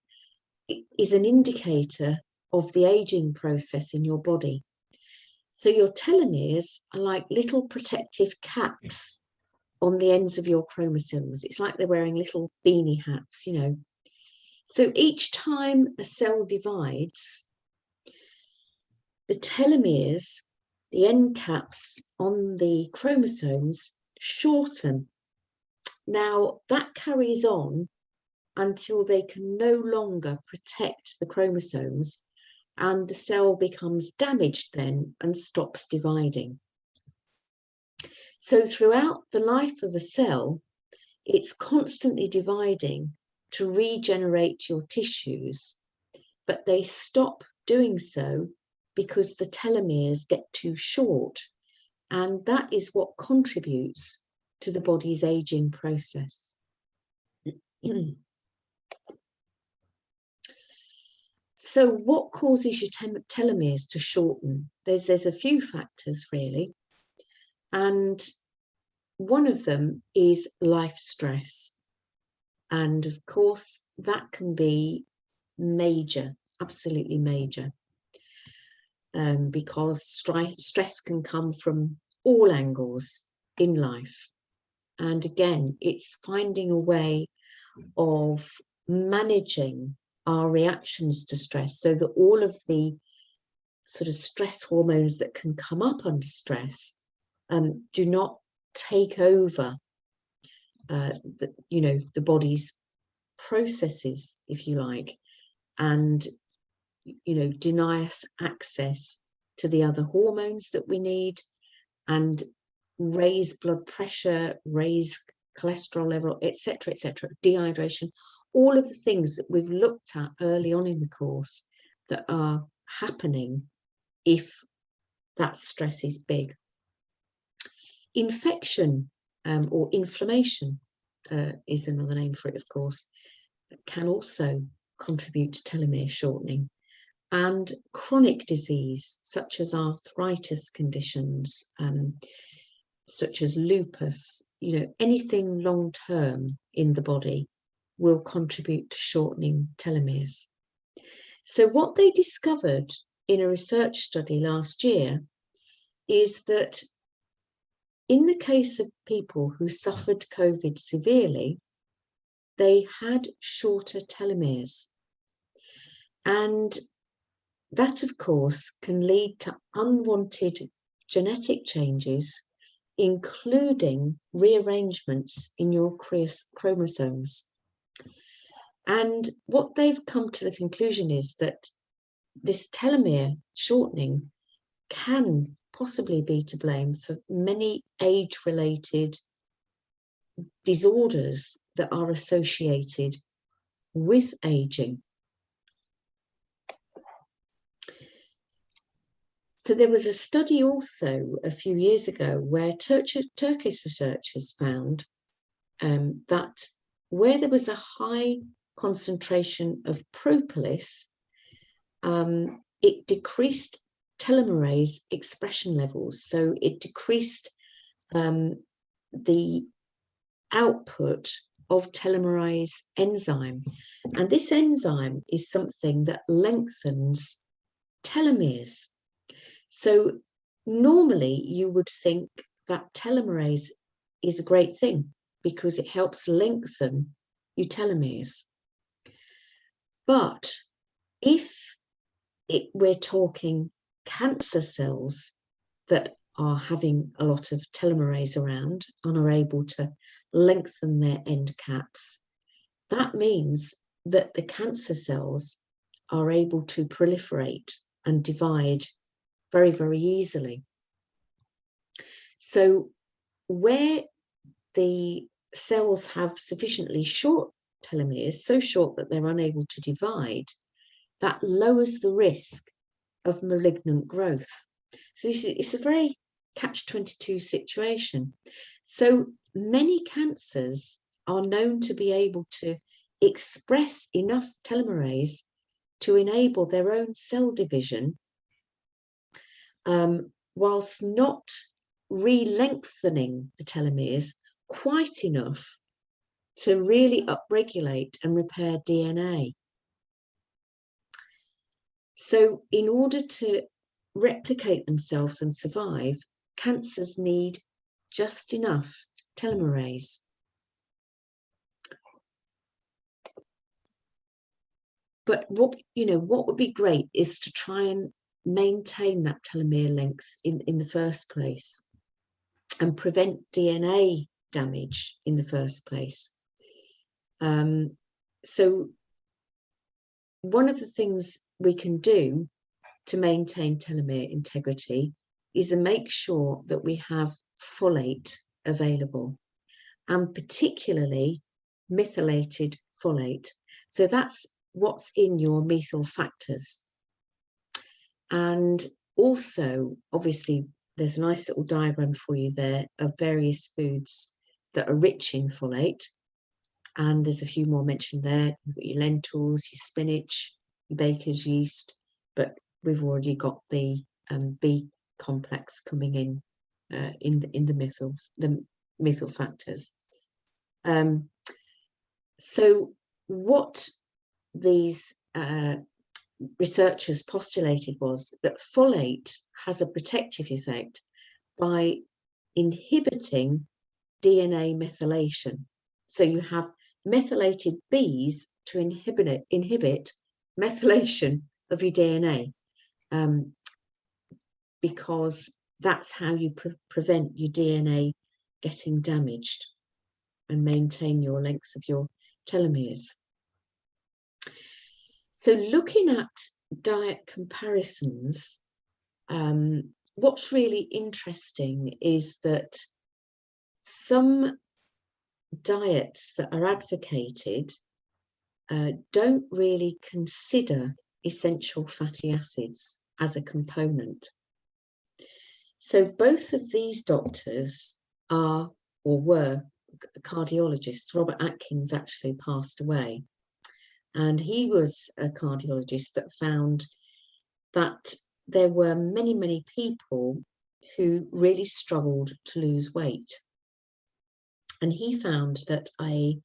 is an indicator of the aging process in your body. So your telomeres are like little protective caps on the ends of your chromosomes. It's like they're wearing little beanie hats, you know. So each time a cell divides, the telomeres, the end caps on the chromosomes, shorten. Now that carries on until they can no longer protect the chromosomes, and the cell becomes damaged then and stops dividing. So throughout the life of a cell, it's constantly dividing to regenerate your tissues, but they stop doing so because the telomeres get too short, and that is what contributes to the body's aging process. So what causes your telomeres to shorten? There's a few factors really, and one of them is life stress. And of course, that can be major, absolutely major, because stress can come from all angles in life. And again, it's finding a way of managing our reactions to stress so that all of the sort of stress hormones that can come up under stress do not take over the body's processes, if you like, and deny us access to the other hormones that we need, and raise blood pressure, raise cholesterol level, etc., dehydration, all of the things that we've looked at early on in the course that are happening if that stress is big. Infection or inflammation is another name for it, of course, can also contribute to telomere shortening. And chronic disease, such as arthritis conditions, such as lupus, anything long term in the body will contribute to shortening telomeres. So what they discovered in a research study last year is that in the case of people who suffered COVID severely, they had shorter telomeres. And that, of course, can lead to unwanted genetic changes, including rearrangements in your chromosomes. And what they've come to the conclusion is that this telomere shortening can possibly be to blame for many age-related disorders that are associated with aging. So there was a study also a few years ago where Turkish researchers found that where there was a high concentration of propolis, it decreased telomerase expression levels. So it decreased the output of telomerase enzyme. And this enzyme is something that lengthens telomeres. So normally you would think that telomerase is a great thing because it helps lengthen your telomeres. But if we're talking cancer cells that are having a lot of telomerase around and are able to lengthen their end caps, that means that the cancer cells are able to proliferate and divide very, very easily. So where the cells have sufficiently short telomeres, so short that they're unable to divide, that lowers the risk of malignant growth. So it's a very catch-22 situation. So many cancers are known to be able to express enough telomerase to enable their own cell division, whilst not re-lengthening the telomeres quite enough to really upregulate and repair DNA. So in order to replicate themselves and survive, cancers need just enough telomerase. But what would be great is to try and maintain that telomere length in the first place and prevent DNA damage in the first place. So one of the things we can do to maintain telomere integrity is to make sure that we have folate available, and particularly methylated folate. So that's what's in your methyl factors. And also, obviously, there's a nice little diagram for you there of various foods that are rich in folate. And there's a few more mentioned there. You've got your lentils, your spinach, your baker's yeast, but we've already got the B complex coming in the methyl factors. So what these researchers postulated was that folate has a protective effect by inhibiting DNA methylation. So you have methylated Bs to inhibit methylation of your DNA, because that's how you prevent your DNA getting damaged and maintain your length of your telomeres. So looking at diet comparisons, what's really interesting is that some diets that are advocated don't really consider essential fatty acids as a component. So both of these doctors are or were cardiologists. Robert Atkins actually passed away, and he was a cardiologist that found that there were many people who really struggled to lose weight. And he found that a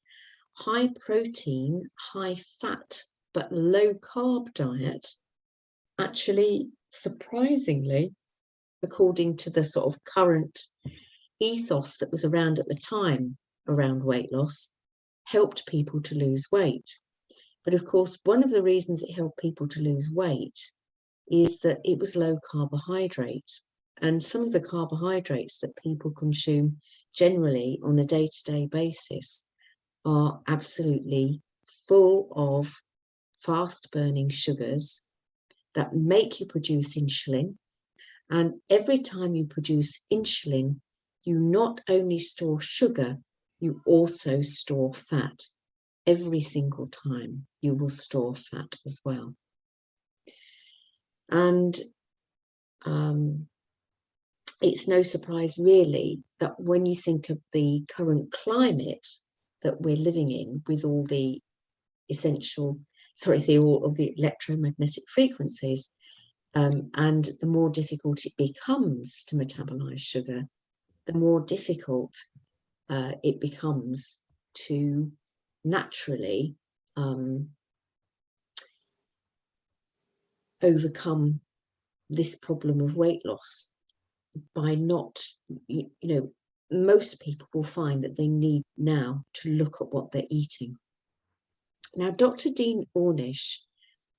high protein, high fat, but low carb diet actually, surprisingly, according to the sort of current ethos that was around at the time around weight loss, helped people to lose weight. But of course, one of the reasons it helped people to lose weight is that it was low carbohydrate. And some of the carbohydrates that people consume generally on a day-to-day basis are absolutely full of fast-burning sugars that make you produce insulin. And every time you produce insulin, you not only store sugar, you also store fat. Every single time you will store fat as well. And it's no surprise really that when you think of the current climate that we're living in, with all the all of the electromagnetic frequencies, and the more difficult it becomes to metabolize sugar, the more difficult it becomes to naturally overcome this problem of weight loss by not, most people will find that they need now to look at what they're eating. Now, Dr. Dean Ornish,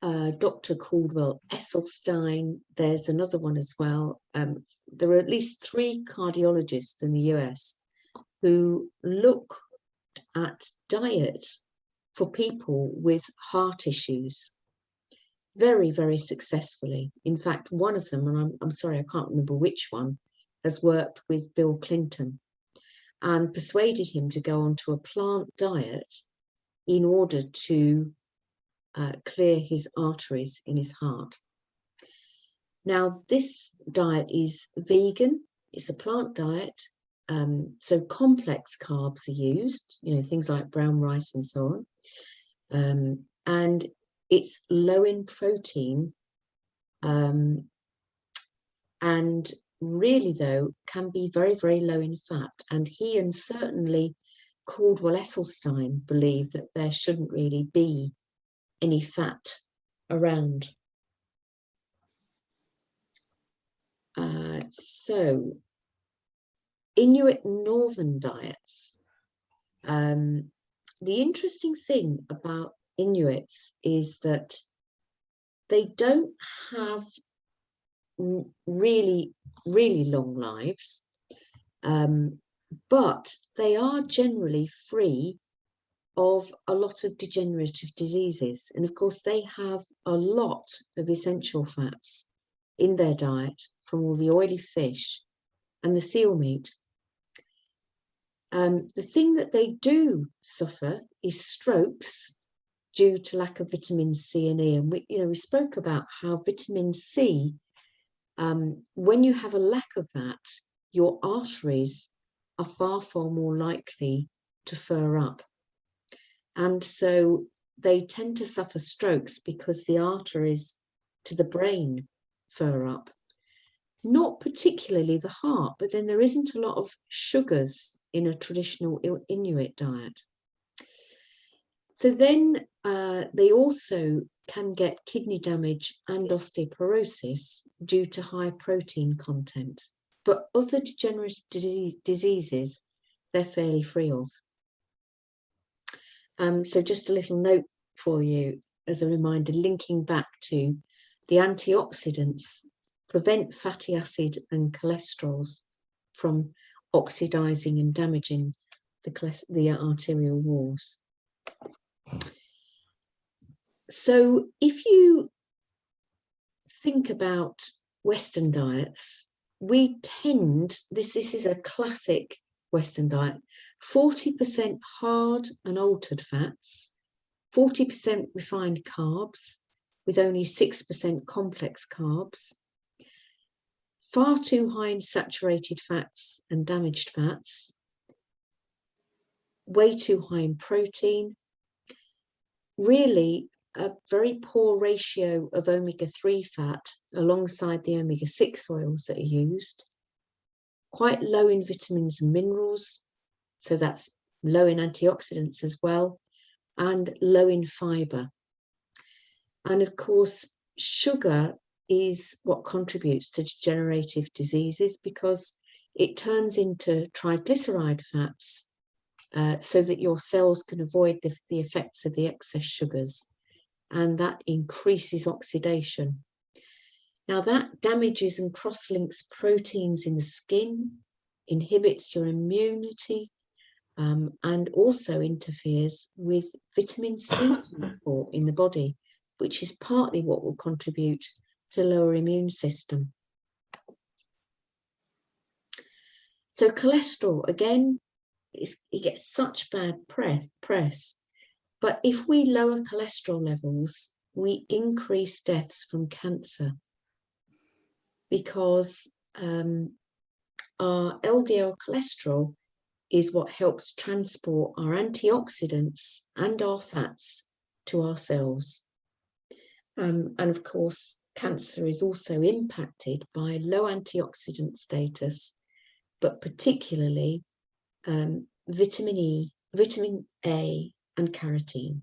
Dr. Caldwell Esselstyn, there's another one as well. There are at least 3 cardiologists in the US who look at diet for people with heart issues very, very successfully. In fact, one of them, and I'm sorry, I can't remember which one, has worked with Bill Clinton and persuaded him to go onto a plant diet in order to clear his arteries in his heart. Now, this diet is vegan, it's a plant diet, so complex carbs are used, things like brown rice and so on, and it's low in protein, and really, though, can be very, very low in fat. And he, and certainly Caldwell Esselstyn, believe that there shouldn't really be any fat around. So Inuit Northern diets. The interesting thing about Inuits is that they don't have really, really long lives, but they are generally free of a lot of degenerative diseases. And of course, they have a lot of essential fats in their diet from all the oily fish and the seal meat. The thing that they do suffer is strokes due to lack of vitamin C and E. And we spoke about how vitamin C, when you have a lack of that, your arteries are far, far more likely to fur up. And so they tend to suffer strokes because the arteries to the brain fur up. Not particularly the heart, but then there isn't a lot of sugars in a traditional Inuit diet. So then they also can get kidney damage and osteoporosis due to high protein content. But other degenerative diseases, they're fairly free of. So just a little note for you as a reminder, linking back to the antioxidants prevent fatty acid and cholesterols from oxidizing and damaging the arterial walls. So if you think about Western diets, we tend, this is a classic Western diet, 40% hard and altered fats, 40% refined carbs, with only 6% complex carbs, far too high in saturated fats and damaged fats, way too high in protein, really a very poor ratio of omega-3 fat alongside the omega-6 oils that are used, quite low in vitamins and minerals, so that's low in antioxidants as well, and low in fibre. And of course, sugar is what contributes to degenerative diseases because it turns into triglyceride fats so that your cells can avoid the effects of the excess sugars, and that increases oxidation. Now that damages and cross-links proteins in the skin, inhibits your immunity, and also interferes with vitamin C transport in the body, which is partly what will contribute to lower immune system. So cholesterol, again, it gets such bad press, but if we lower cholesterol levels, we increase deaths from cancer, because our LDL cholesterol is what helps transport our antioxidants and our fats to our cells. And of course, cancer is also impacted by low antioxidant status, but particularly vitamin E, vitamin A, and carotene.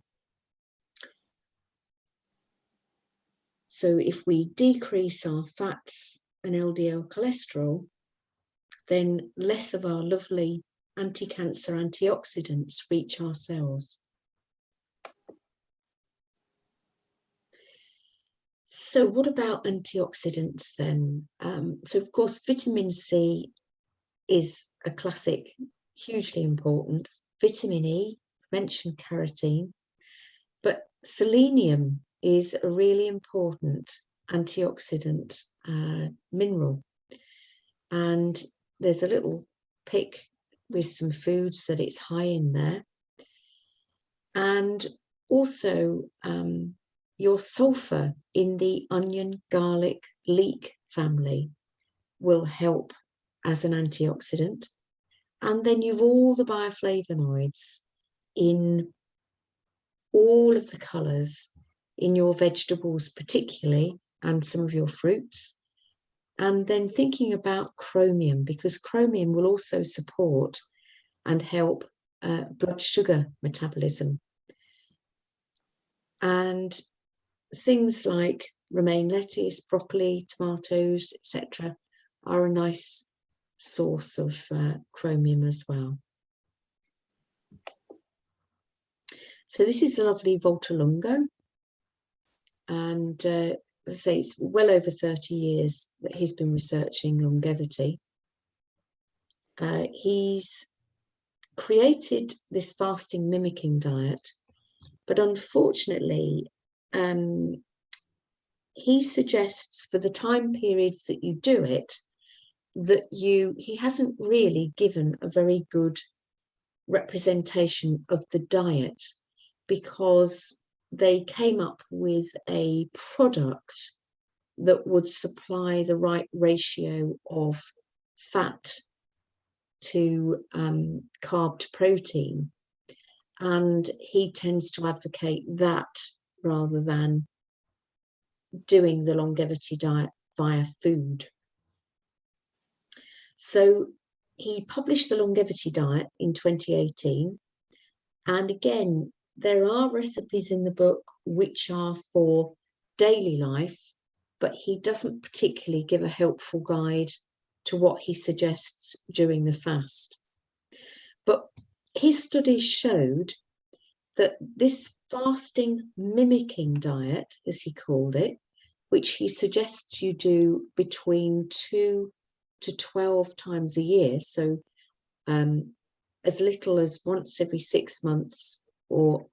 So if we decrease our fats and LDL cholesterol, then less of our lovely anti-cancer antioxidants reach our cells. So what about antioxidants then? So of course, vitamin C is a classic, hugely important. Vitamin E, mentioned carotene, but selenium is a really important antioxidant mineral. And there's a little pic with some foods that it's high in there. And also your sulfur in the onion, garlic, leek family will help as an antioxidant. And then you've all the bioflavonoids in all of the colours in your vegetables particularly, and some of your fruits. And then thinking about chromium, because chromium will also support and help blood sugar metabolism. And things like romaine lettuce, broccoli, tomatoes, etc. are a nice source of chromium as well. So this is the lovely Voltalungo, and as I say, it's well over 30 years that he's been researching longevity. He's created this fasting mimicking diet, but unfortunately, he suggests for the time periods that you do it, that he hasn't really given a very good representation of the diet, because they came up with a product that would supply the right ratio of fat to carb to protein. And he tends to advocate that rather than doing the longevity diet via food. So he published the longevity diet in 2018. And again, there are recipes in the book which are for daily life, but he doesn't particularly give a helpful guide to what he suggests during the fast. But his studies showed that this fasting mimicking diet, as he called it, which he suggests you do between 2 to 12 times a year, so as little as once every 6 months, or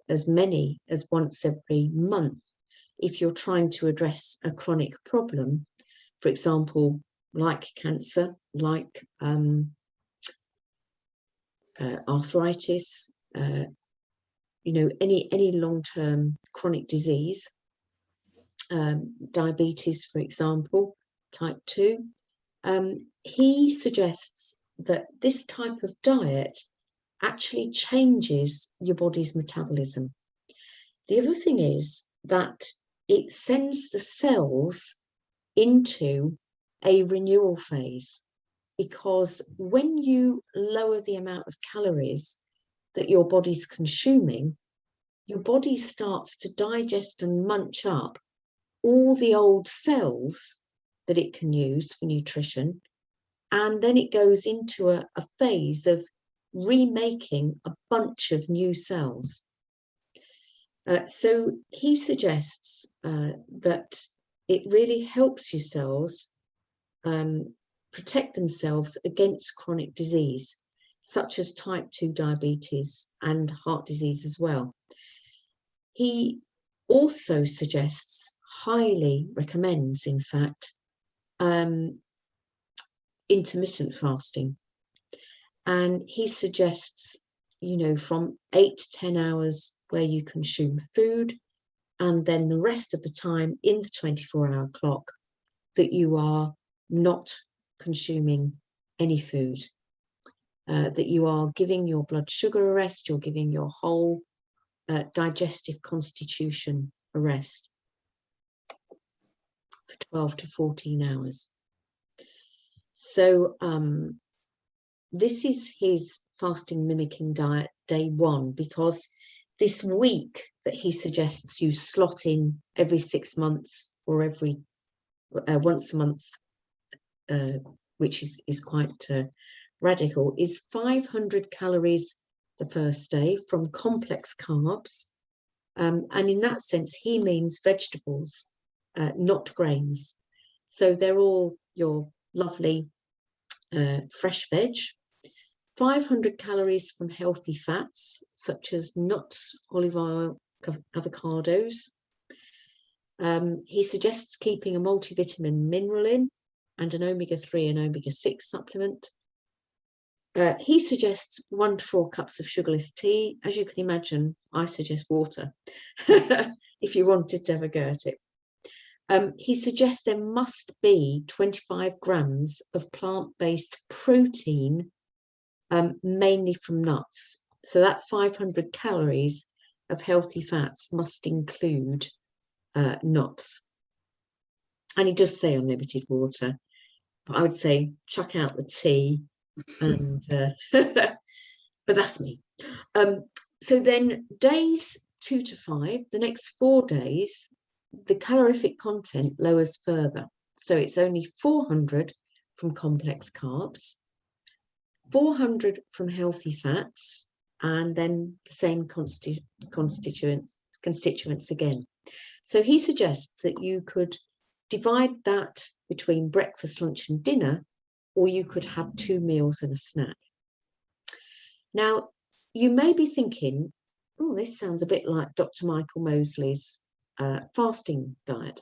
as many as once every month, if you're trying to address a chronic problem, for example, like cancer, like arthritis, any long-term chronic disease, diabetes, for example, type 2. He suggests that this type of diet actually changes your body's metabolism. The other thing is that it sends the cells into a renewal phase. because when you lower the amount of calories that your body's consuming, your body starts to digest and munch up all the old cells that it can use for nutrition, and then it goes into a phase of remaking a bunch of new cells. So he suggests that it really helps your cells protect themselves against chronic disease, such as type 2 diabetes and heart disease as well. He also suggests, highly recommends, in fact, intermittent fasting. And he suggests, from 8 to 10 hours where you consume food, and then the rest of the time in the 24-hour clock that you are not consuming any food, that you are giving your blood sugar a rest, you're giving your whole digestive constitution a rest for 12 to 14 hours. So this is his fasting mimicking diet day 1, because this week that he suggests you slot in every 6 months or every once a month, which is quite radical, is 500 calories the first day from complex carbs. And in that sense, he means vegetables, not grains. So they're all your lovely fresh veg. 500 calories from healthy fats, such as nuts, olive oil, avocados. He suggests keeping a multivitamin mineral in and an omega-3 and omega-6 supplement. He suggests 1 to 4 cups of sugarless tea. As you can imagine, I suggest water if you wanted to have a go at it. He suggests there must be 25 grams of plant-based protein, mainly from nuts. So that 500 calories of healthy fats must include nuts. And he does say unlimited water, but I would say chuck out the tea. And but that's me. So then days 2 to 5, the next 4 days, the calorific content lowers further. So it's only 400 from complex carbs, 400 from healthy fats, and then the same constituents again. So he suggests that you could divide that between breakfast, lunch, and dinner, or you could have 2 meals and a snack. Now, you may be thinking, oh, this sounds a bit like Dr. Michael Mosley's fasting diet.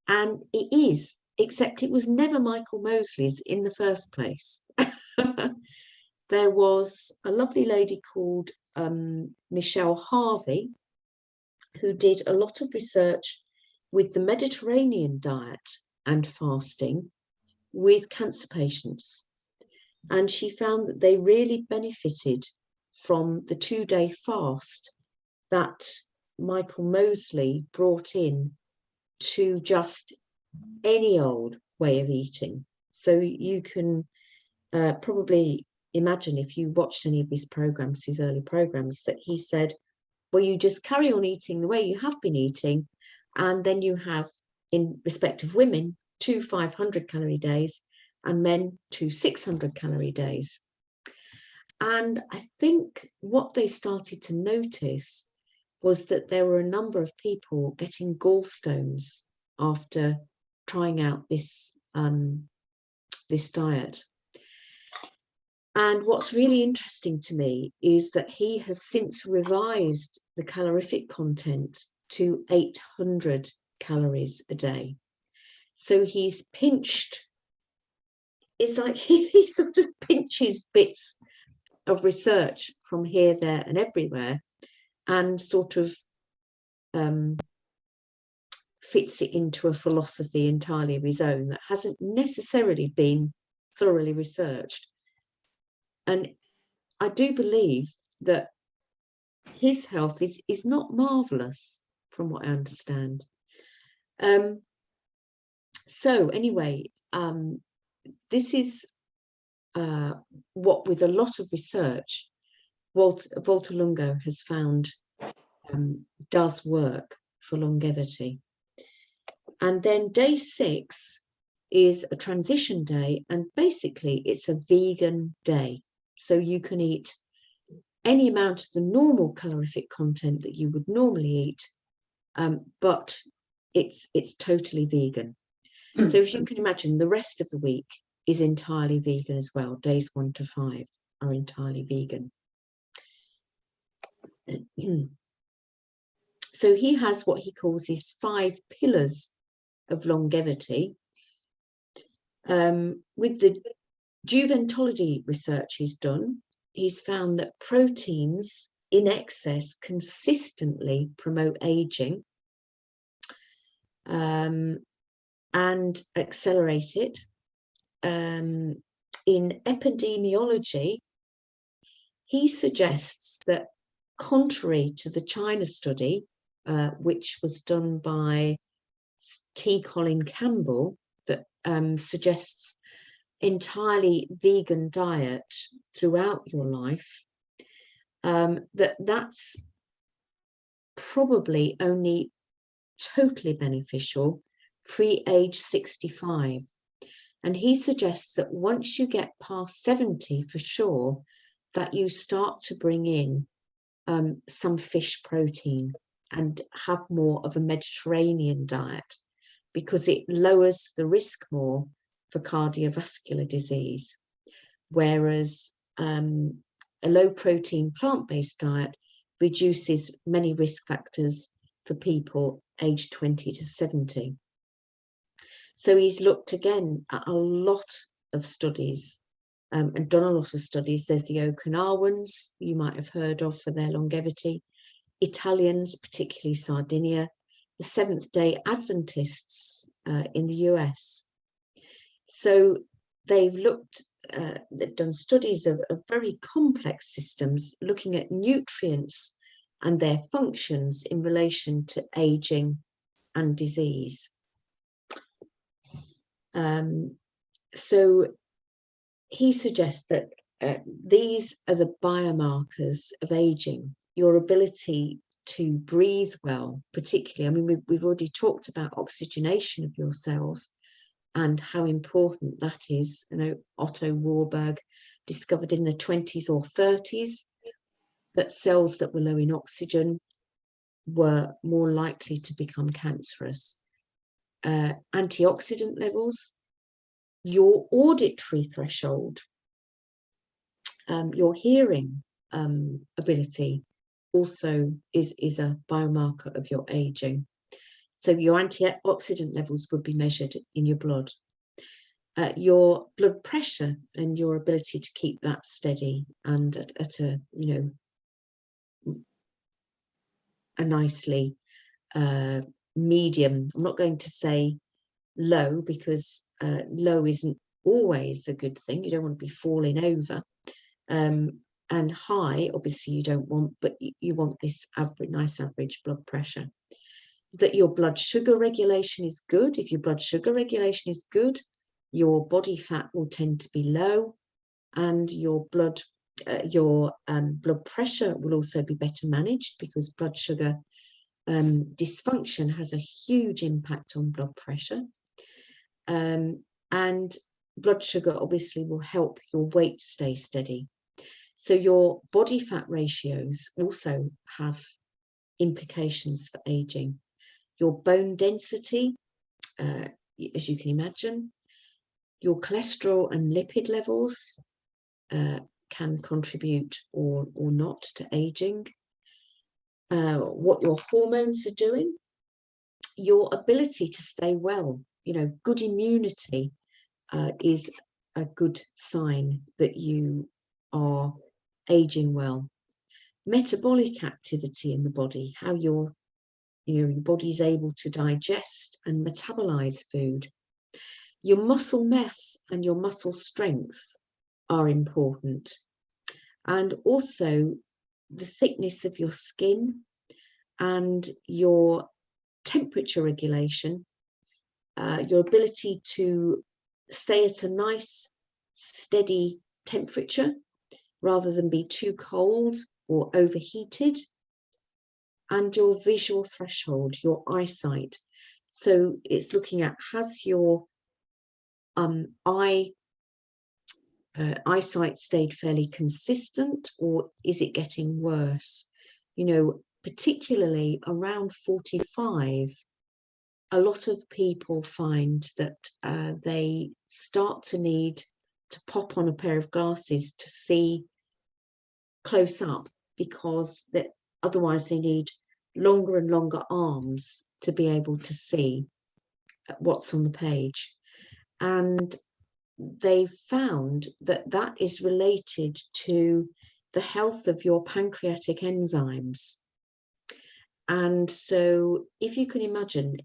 And it is, except it was never Michael Mosley's in the first place. There was a lovely lady called Michelle Harvey, who did a lot of research with the Mediterranean diet and fasting with cancer patients. And she found that they really benefited from the 2-day fast that Michael Mosley brought in to just any old way of eating. So you can probably imagine, if you watched any of his programs, his early programs, that he said, well, you just carry on eating the way you have been eating, and then you have, in respect of women, 2 500-calorie days, and men 2 600-calorie days. And I think what they started to notice was that there were a number of people getting gallstones after trying out this this diet. And what's really interesting to me is that he has since revised the calorific content to 800 calories a day. So he's pinched, it's like he sort of pinches bits of research from here, there, and everywhere, and sort of fits it into a philosophy entirely of his own that hasn't necessarily been thoroughly researched. And I do believe that his health is not marvelous, from what I understand. So anyway, this is what with a lot of research, Walter Longo has found does work for longevity. And then day 6 is a transition day, and basically it's a vegan day. So you can eat any amount of the normal calorific content that you would normally eat, but it's totally vegan. So if you can imagine, the rest of the week is entirely vegan as well. Days 1 to 5 are entirely vegan. So he has what he calls his 5 pillars of longevity. With the juventology research he's done, he's found that proteins in excess consistently promote aging and accelerate it. In epidemiology, he suggests that, contrary to the China study, which was done by T. Colin Campbell, that suggests entirely vegan diet throughout your life, that's probably only totally beneficial pre-age 65. And he suggests that once you get past 70, for sure, that you start to bring in some fish protein and have more of a Mediterranean diet, because it lowers the risk more for cardiovascular disease. Whereas a low protein plant-based diet reduces many risk factors for people aged 20 to 70. So he's looked again at a lot of studies and done a lot of studies. There's the Okinawans, you might have heard of for their longevity, Italians, particularly Sardinia, the Seventh-day Adventists in the US. So they've done studies of very complex systems, looking at nutrients and their functions in relation to aging and disease. So he suggests that these are the biomarkers of aging. Your ability to breathe well, particularly. I mean, we've already talked about oxygenation of your cells and how important that is. You know, Otto Warburg discovered in the 20s or 30s that cells that were low in oxygen were more likely to become cancerous. Antioxidant levels, your auditory threshold, your hearing ability also is a biomarker of your aging. So your antioxidant levels would be measured in your blood. Your blood pressure and your ability to keep that steady and at a, you know, a nicely medium. I'm not going to say low, because low isn't always a good thing. You don't want to be falling over. And high, obviously you don't want, but you want this average, nice average blood pressure. That your blood sugar regulation is good. If your blood sugar regulation is good, your body fat will tend to be low, and your blood pressure will also be better managed, because blood sugar dysfunction has a huge impact on blood pressure. And blood sugar obviously will help your weight stay steady. So your body fat ratios also have implications for aging. Your bone density, as you can imagine, your cholesterol and lipid levels can contribute or not to aging. What your hormones are doing, your ability to stay well, you know, good immunity is a good sign that you are aging well. Metabolic activity in the body, how your body is able to digest and metabolize food. Your muscle mass and your muscle strength are important. And also the thickness of your skin and your temperature regulation, your ability to stay at a nice, steady temperature rather than be too cold or overheated, and your visual threshold, your eyesight. So it's looking at, has your eyesight stayed fairly consistent, or is it getting worse? You know, particularly around 45, a lot of people find that they start to need to pop on a pair of glasses to see close up, because that otherwise they need longer and longer arms to be able to see what's on the page. And they found that that is related to the health of your pancreatic enzymes. And so if you can imagine,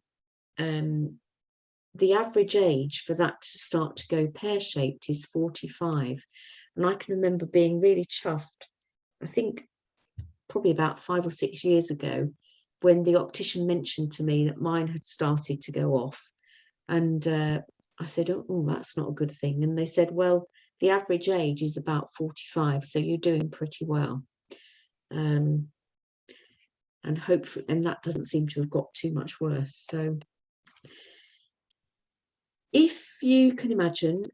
the average age for that to start to go pear-shaped is 45. And I can remember being really chuffed, I think probably about 5 or 6 years ago, when the optician mentioned to me that mine had started to go off. And I said, oh, that's not a good thing. And they said, well, the average age is about 45, so you're doing pretty well. And hopefully, and that doesn't seem to have got too much worse. So if you can imagine,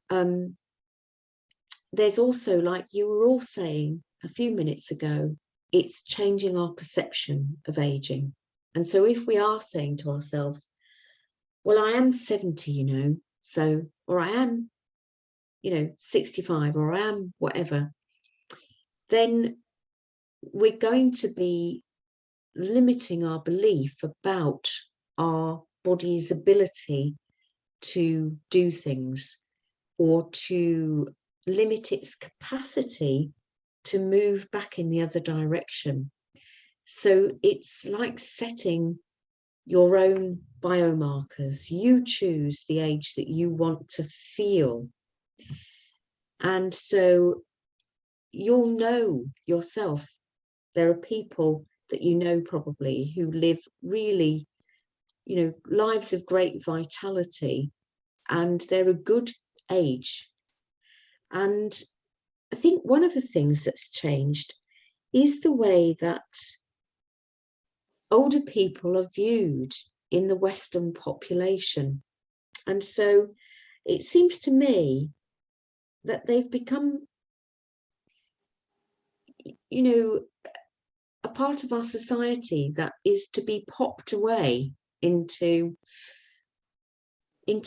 there's also, like you were all saying a few minutes ago, it's changing our perception of aging. And so if we are saying to ourselves, well, I am 70, you know, so, or I am, you know, 65, or I am whatever, then we're going to be limiting our belief about our body's ability to do things, or to limit its capacity to move back in the other direction. So it's like setting your own biomarkers. You choose the age that you want to feel. And so you'll know yourself. There are people that you know probably who live really, you know, lives of great vitality, and they're a good age. And I think one of the things that's changed is the way that older people are viewed in the Western population. And so it seems to me that they've become, you know, a part of our society that is to be popped away into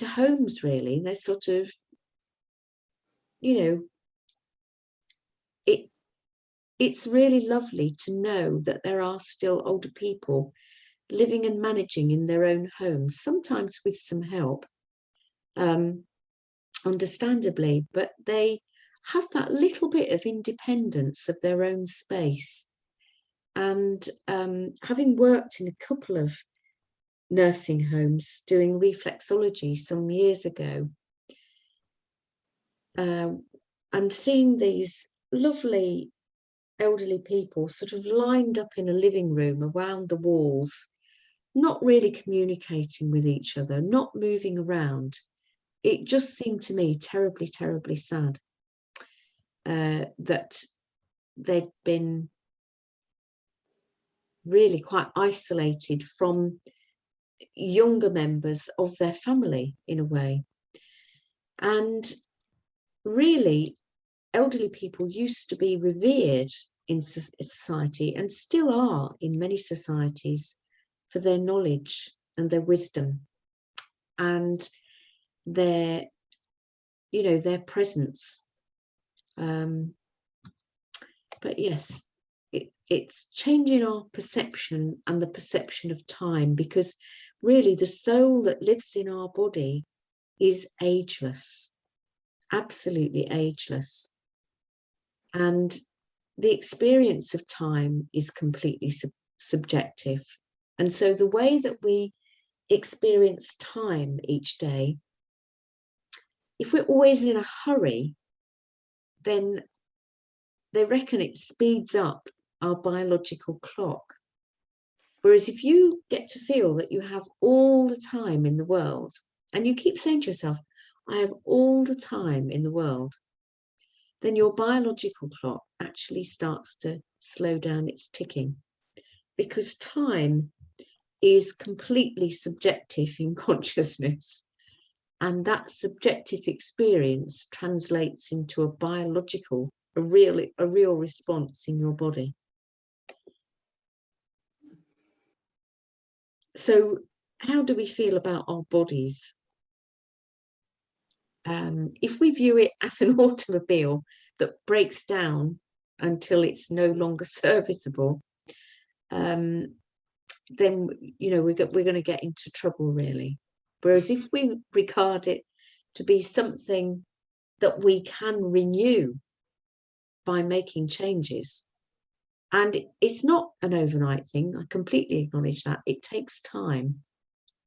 homes, really. They're sort of, you know, it's really lovely to know that there are still older people living and managing in their own homes, sometimes with some help, understandably, but they have that little bit of independence of their own space. And having worked in a couple of nursing homes doing reflexology some years ago, and seeing these lovely elderly people sort of lined up in a living room around the walls, not really communicating with each other, not moving around. It just seemed to me terribly, terribly sad that they'd been really quite isolated from younger members of their family in a way. And really, elderly people used to be revered in society, and still are in many societies, for their knowledge and their wisdom and their, you know, their presence. But yes, it's changing our perception and the perception of time, because really the soul that lives in our body is ageless, absolutely ageless. And the experience of time is completely subjective. And so the way that we experience time each day, if we're always in a hurry, then they reckon it speeds up our biological clock. Whereas if you get to feel that you have all the time in the world, and you keep saying to yourself, I have all the time in the world, then your biological clock actually starts to slow down its ticking, because time is completely subjective in consciousness. And that subjective experience translates into a biological, a real response in your body. So how do we feel about our bodies? If we view it as an automobile that breaks down until it's no longer serviceable, then, you know, we're going to get into trouble, really. Whereas if we regard it to be something that we can renew by making changes, and it's not an overnight thing, I completely acknowledge that, it takes time,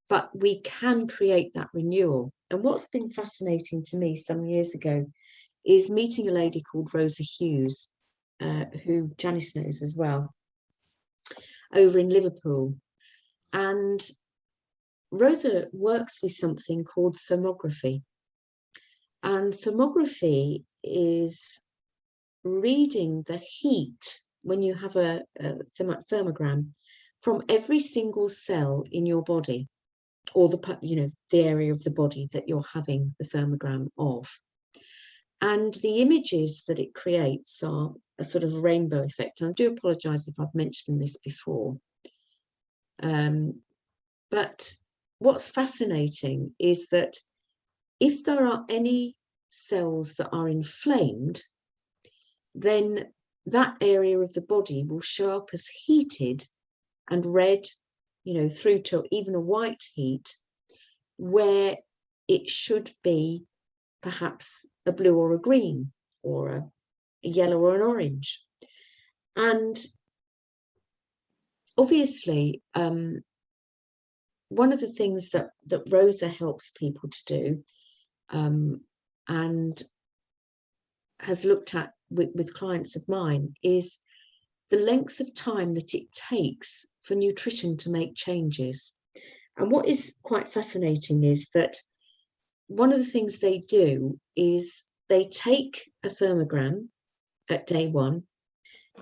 but we can create that renewal. And what's been fascinating to me some years ago is meeting a lady called Rosa Hughes, who Janice knows as well, over in Liverpool. And Rosa works with something called thermography. And thermography is reading the heat when you have a thermogram from every single cell in your body, or the area of the body that you're having the thermogram of. And the images that it creates are a sort of rainbow effect. And I do apologise if I've mentioned this before. But what's fascinating is that if there are any cells that are inflamed, then that area of the body will show up as heated and red, you know, through to even a white heat, where it should be perhaps a blue or a green, or a yellow or an orange. And obviously, one of the things that Rosa helps people to do, and has looked at with clients of mine, is the length of time that it takes for nutrition to make changes. And what is quite fascinating is that one of the things they do is they take a thermogram at day 1,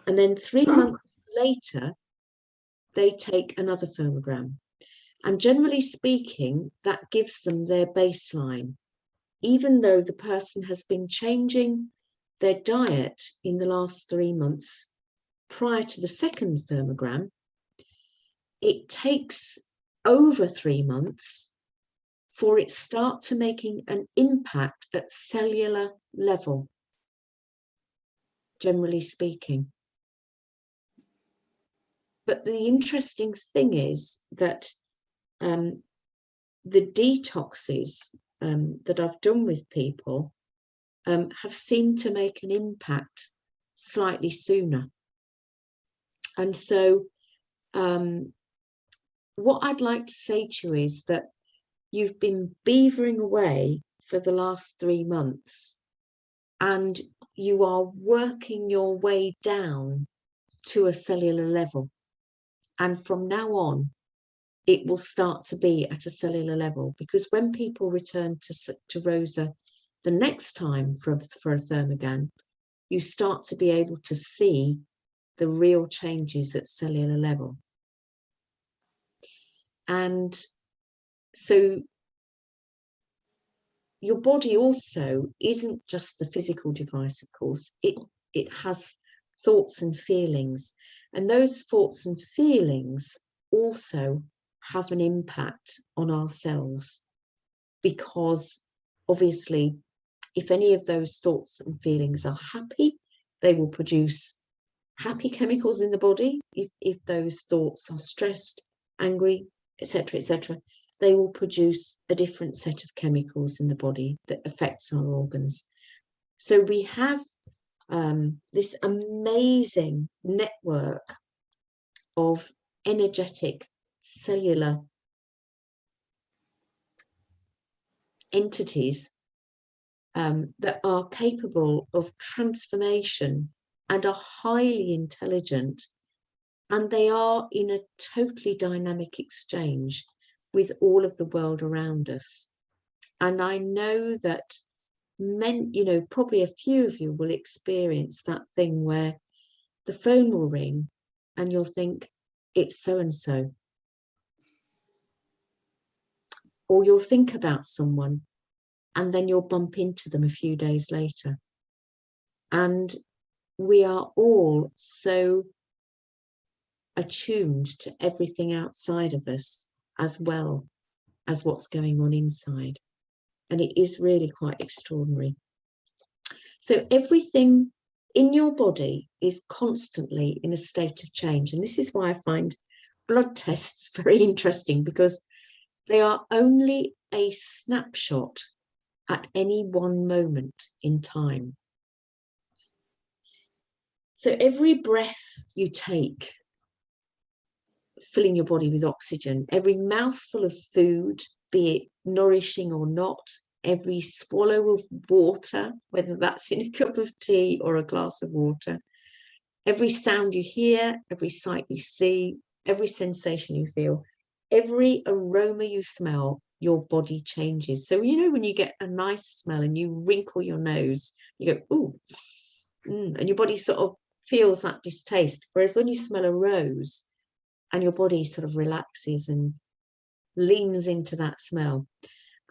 and then 3 months later, they take another thermogram. And generally speaking, that gives them their baseline, even though the person has been changing their diet in the last 3 months prior to the second thermogram. It takes over 3 months for it start to making an impact at cellular level, generally speaking. But the interesting thing is that the detoxes that I've done with people have seemed to make an impact slightly sooner. And so what I'd like to say to you is that you've been beavering away for the last 3 months, and you are working your way down to a cellular level. And from now on, it will start to be at a cellular level, because when people return to Rosa the next time for a thermogram, you start to be able to see the real changes at cellular level. And so your body also isn't just the physical device, of course. It has thoughts and feelings, and those thoughts and feelings also have an impact on ourselves, because obviously if any of those thoughts and feelings are happy, they will produce happy chemicals in the body. If those thoughts are stressed, angry, etc., they will produce a different set of chemicals in the body that affects our organs. So we have this amazing network of energetic cellular entities that are capable of transformation and are highly intelligent, and they are in a totally dynamic exchange with all of the world around us. And I know that probably a few of you will experience that thing where the phone will ring and you'll think it's so and so, or you'll think about someone and then you'll bump into them a few days later. And we are all so attuned to everything outside of us as well as what's going on inside. And it is really quite extraordinary. So everything in your body is constantly in a state of change. And this is why I find blood tests very interesting, because they are only a snapshot at any one moment in time. So every breath you take, filling your body with oxygen, every mouthful of food, be it nourishing or not, every swallow of water, whether that's in a cup of tea or a glass of water, every sound you hear, every sight you see, every sensation you feel, every aroma you smell, your body changes. So, when you get a nice smell and you wrinkle your nose, you go, ooh, and your body sort of feels that distaste. Whereas when you smell a rose and your body sort of relaxes and leans into that smell.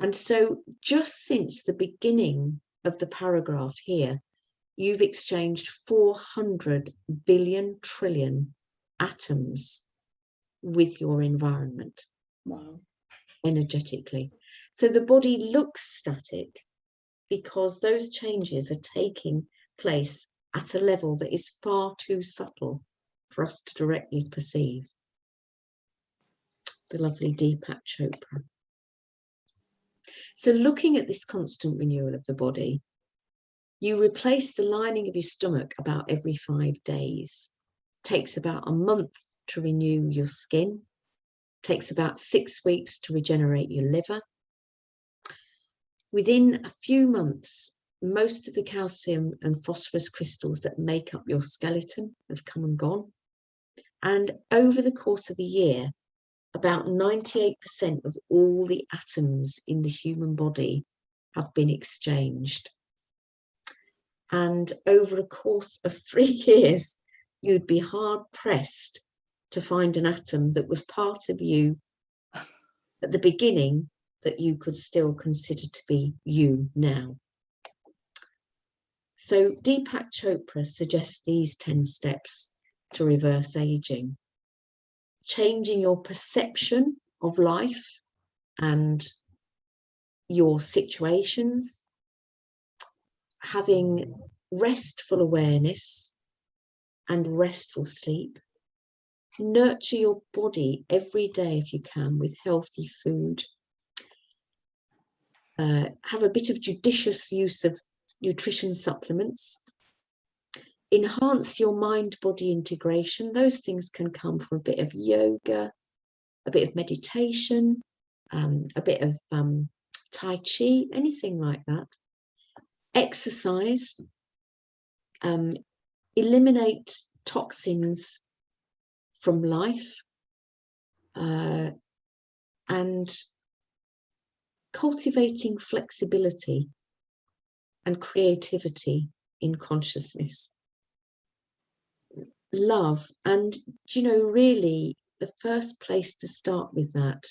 And so just since the beginning of the paragraph here, you've exchanged 400 billion trillion atoms with your environment. Wow. Energetically. So the body looks static because those changes are taking place at a level that is far too subtle for us to directly perceive. The lovely Deepak Chopra. So looking at this constant renewal of the body, you replace the lining of your stomach about every 5 days. Takes about a month to renew your skin. Takes about 6 weeks to regenerate your liver. Within a few months, most of the calcium and phosphorus crystals that make up your skeleton have come and gone. And over the course of a year, about 98% of all the atoms in the human body have been exchanged. And over a course of 3 years, you'd be hard pressed to find an atom that was part of you at the beginning that you could still consider to be you now. So Deepak Chopra suggests these 10 steps to reverse aging. Changing your perception of life and your situations, having restful awareness and restful sleep. Nurture your body every day if you can with healthy food. Have a bit of judicious use of nutrition supplements. Enhance your mind-body integration. Those things can come from a bit of yoga, a bit of meditation, a bit of Tai Chi, anything like that. Exercise. Eliminate toxins from life. And cultivating flexibility and creativity in consciousness. Love, and really the first place to start with that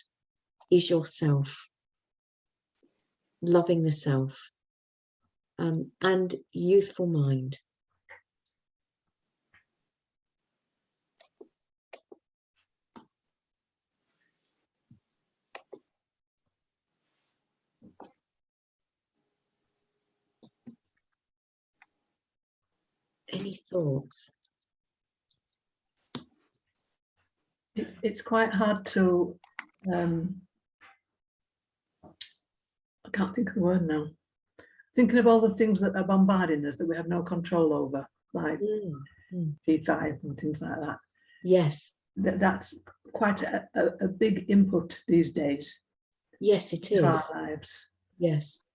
is yourself. Loving the self, and youthful mind. Any thoughts? It's quite hard to, I can't think of the word now. Thinking of all the things that are bombarding us that we have no control over, like P5 and things like that. Yes. That's quite a big input these days. Yes, it is. To our lives. Yes.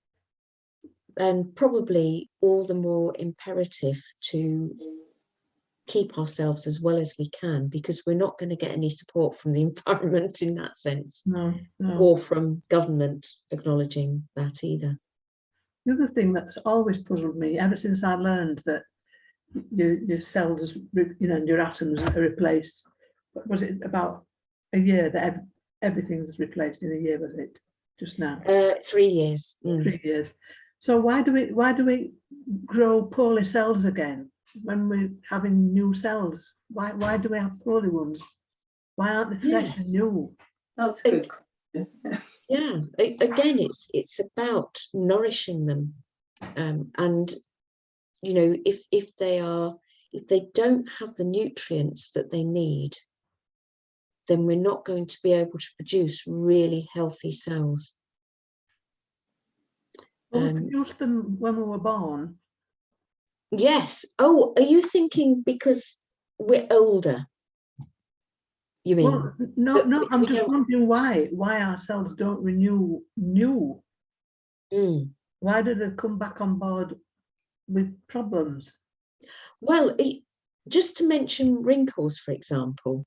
And probably all the more imperative to keep ourselves as well as we can, because we're not going to get any support from the environment in that sense. No. Or from government acknowledging that either. The other thing that's always puzzled me ever since I learned that your cells, and your atoms are replaced. Was it about a year that everything's replaced in a year? Was it just now? 3 years. 3 years. So why do we grow poorly cells again when we're having new cells? Why do we have poorly ones? Why aren't they fresh and new? That's good. Yeah, again, it's about nourishing them, and if they don't have the nutrients that they need, then we're not going to be able to produce really healthy cells. Well, we produced them when we were born. Yes. Oh, are you thinking because we're older? You mean? Well, no, I'm just wondering why our cells don't renew new. Why do they come back on board with problems? Well, just to mention wrinkles, for example,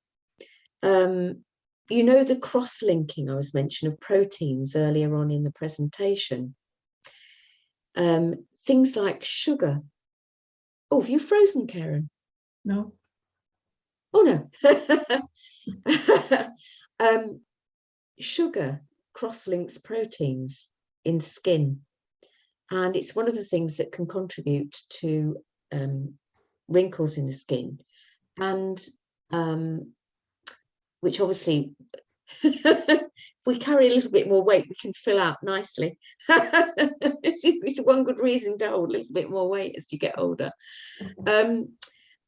the cross-linking I was mentioning of proteins earlier on in the presentation. Things like sugar. Oh, have you frozen, Karen? No. Oh, no. Sugar cross-links proteins in the skin, and it's one of the things that can contribute to wrinkles in the skin, and which obviously if we carry a little bit more weight, we can fill out nicely. It's one good reason to hold a little bit more weight as you get older.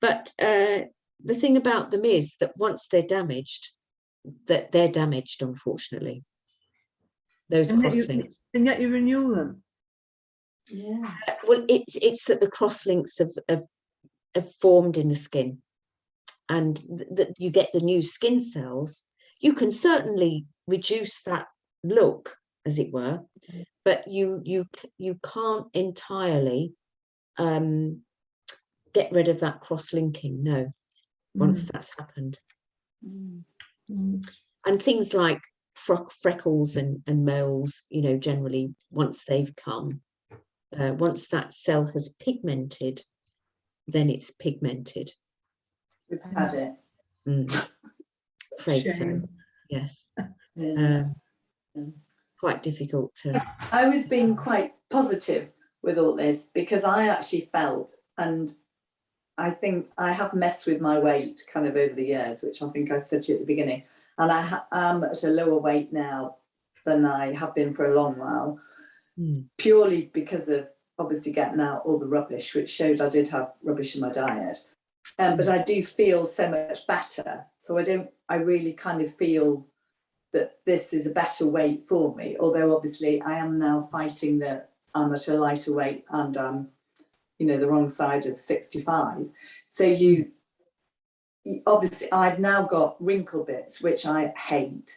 But the thing about them is that once they're damaged, unfortunately, those crosslinks. And yet you renew them. Yeah. Well, it's that the crosslinks have formed in the skin, and that you get the new skin cells. You can certainly reduce that look, as it were, but you can't entirely get rid of that cross-linking. No, once that's happened. And things like freckles and moles, generally once they've come, once that cell has pigmented, then it's pigmented. We've had it. Afraid so. Yes. Quite difficult to. I was being quite positive with all this because I actually felt, and I think I have messed with my weight kind of over the years, which I think I said to you at the beginning, and I am at a lower weight now than I have been for a long while, purely because of obviously getting out all the rubbish, which showed I did have rubbish in my diet. But I do feel so much better. So I really kind of feel that this is a better weight for me. Although obviously I am now fighting that I'm at a lighter weight and I'm, the wrong side of 65. So obviously I've now got wrinkle bits, which I hate.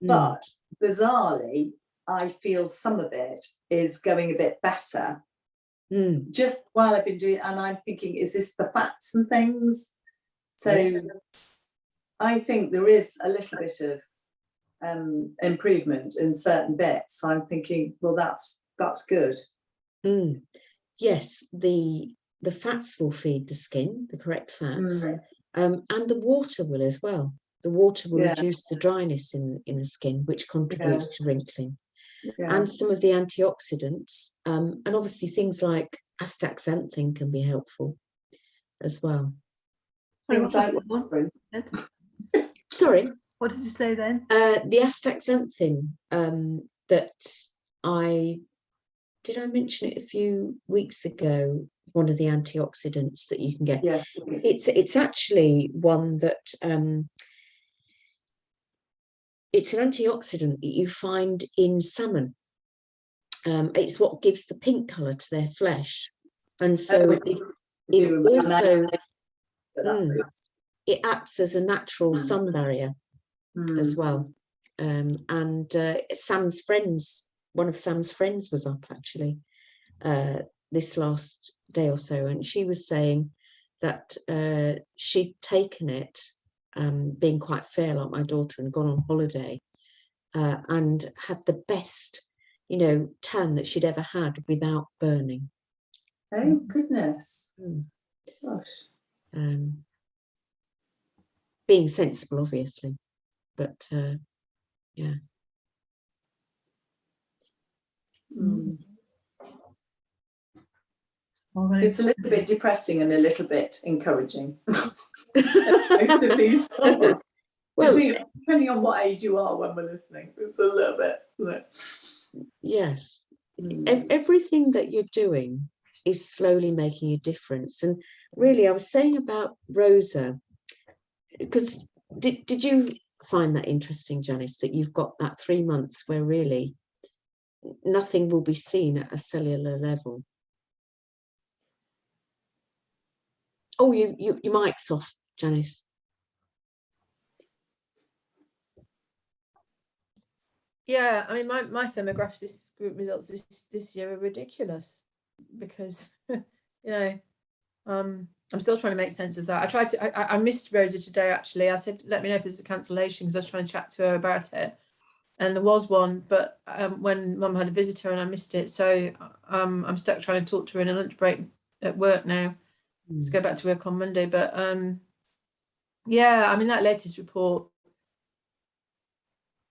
But bizarrely, I feel some of it is going a bit better. Just while I've been doing it, and I'm thinking, is this the fats and things? So yes. I think there is a little bit of improvement in certain bits. So I'm thinking, well, that's good. Yes, the fats will feed the skin, the correct fats, and the water will as well. The water will reduce the dryness in the skin, which contributes to wrinkling. And some of the antioxidants, and obviously things like astaxanthin can be helpful as well. Things like sorry, what did you say then? The astaxanthin that I mention it a few weeks ago. One of the antioxidants that you can get. Yes, it's actually one that. It's an antioxidant that you find in salmon. It's what gives the pink colour to their flesh, and so it acts as a natural sun barrier as well. And Sam's friends, one of Sam's friends, was up actually this last day or so, and she was saying that she'd taken it. Being quite fair like my daughter, and gone on holiday and had the best, you know, tan that she'd ever had without burning. Oh goodness. Mm. Gosh. Being sensible, obviously, but yeah. Mm. Although It's a little bit depressing and a little bit encouraging. Most of these are. Well, Depending on what age you are when we're listening, it's a little bit, isn't it? yes, Mm. everything that you're doing is slowly making a difference. And really, I was saying about Rosa, because did you find that interesting, Janice, that you've got that 3 months where really nothing will be seen at a cellular level? Oh, your mic's off, Janice. Yeah, I mean, my thermographic group results this year are ridiculous because, you know, I'm still trying to make sense of that. I missed Rosa today, actually. I said, let me know if there's a cancellation because I was trying to chat to her about it. And there was one, but when Mum had a visitor and I missed it. So I'm stuck trying to talk to her in a lunch break at work now. Let's go back to work on Monday. But yeah, I mean, that latest report,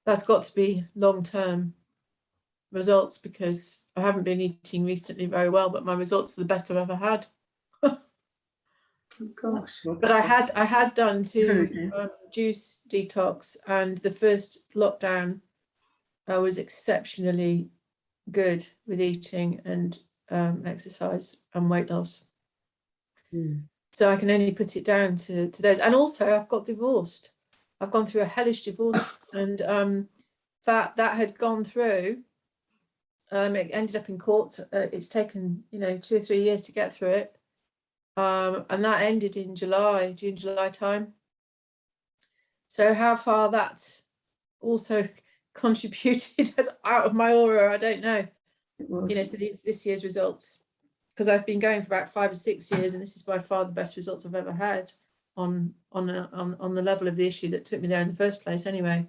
that's got to be long-term results because I haven't been eating recently very well, but my results are the best I've ever had. Oh, gosh. But I had done 2 juice detox, and the first lockdown I was exceptionally good with eating and exercise and weight loss. So I can only put it down to those. And also I've got divorced. I've gone through a hellish divorce, and that had gone through. It ended up in court. It's taken, 2 or 3 years to get through it. And that ended in June, July time. So how far that's also contributed as out of my aura, I don't know. So this year's results, because I've been going for about 5 or 6 years, and this is by far the best results I've ever had on the level of the issue that took me there in the first place. Anyway,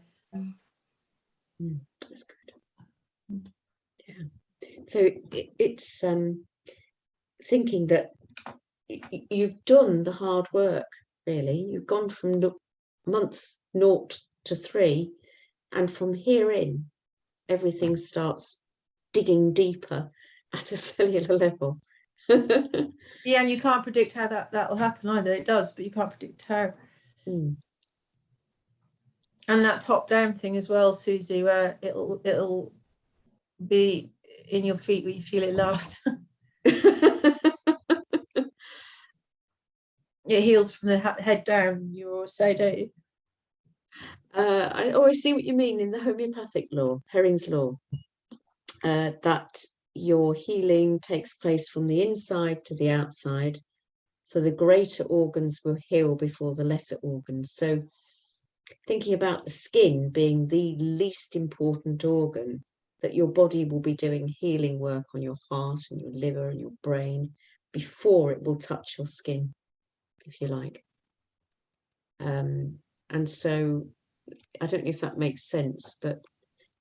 That's good. Yeah. So it's thinking that you've done the hard work. Really, you've gone from months 0 to 3, and from here in, everything starts digging deeper at a cellular level. yeah, and you can't predict how that will happen either. It does, but you can't predict how. And that top-down thing as well, Susie, where it'll be in your feet where you feel it last. It heals from the head down, you always say, don't you? I always see what you mean in the homeopathic law, Herring's law, that your healing takes place from the inside to the outside. So the greater organs will heal before the lesser organs. So thinking about the skin being the least important organ, that your body will be doing healing work on your heart and your liver and your brain before it will touch your skin, if you like. And so I don't know if that makes sense, but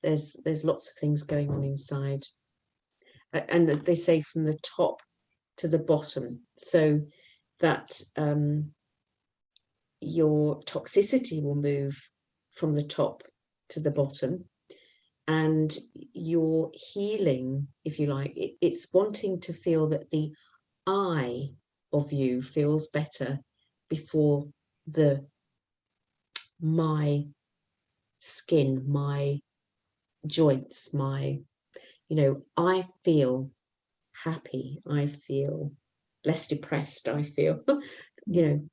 there's lots of things going on inside. And they say from the top to the bottom, so that your toxicity will move from the top to the bottom, and your healing, if you like, it's wanting to feel that the I of you feels better before my skin, my joints, I feel happy, I feel less depressed, I feel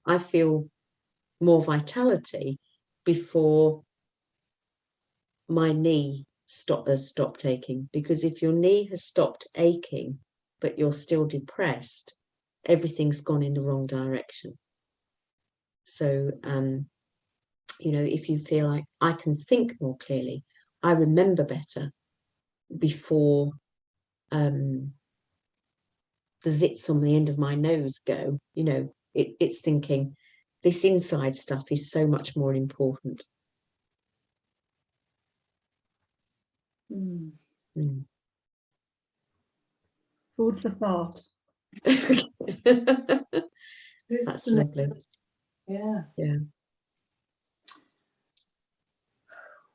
I feel more vitality before my knee has stopped aching. Because if your knee has stopped aching but you're still depressed, everything's gone in the wrong direction. So if you feel like I can think more clearly, I remember better before the zits on the end of my nose go, it's thinking this inside stuff is so much more important. Food for thought. That's lovely. Yeah. Yeah.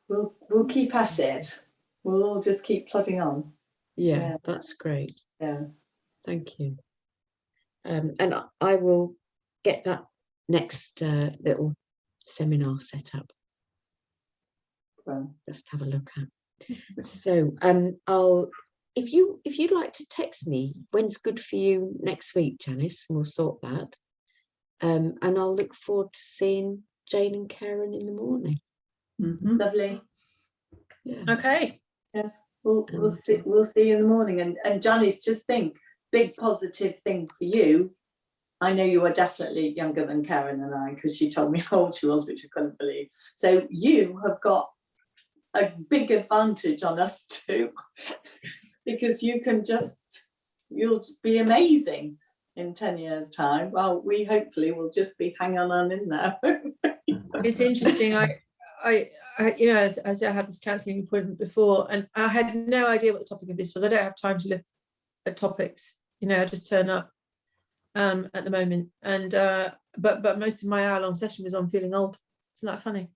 We'll keep at it. We'll all just keep plodding on. Yeah, Yeah. that's great. Yeah. Thank you. And I will get that next little seminar set up. Well, Just have a look at. So if you'd like to text me when's good for you next week, Janice, and we'll sort that. And I'll look forward to seeing Jane and Karen in the morning. Mhm. lovely. Yeah. Okay. Yes. We'll see you in the morning. And Janice, just think, big positive thing for you. I know you are definitely younger than Karen and I, because she told me how old she was, which I couldn't believe. So you have got a big advantage on us too, because you'll be amazing in 10 years' time. Well, we hopefully will just be hanging on in there. It's interesting. I you know, as I had this counselling appointment before, and I had no idea what the topic of this was. I don't have time to look at topics. You know, I just turn up at the moment, and but most of my hour-long session was on feeling old. Isn't that funny?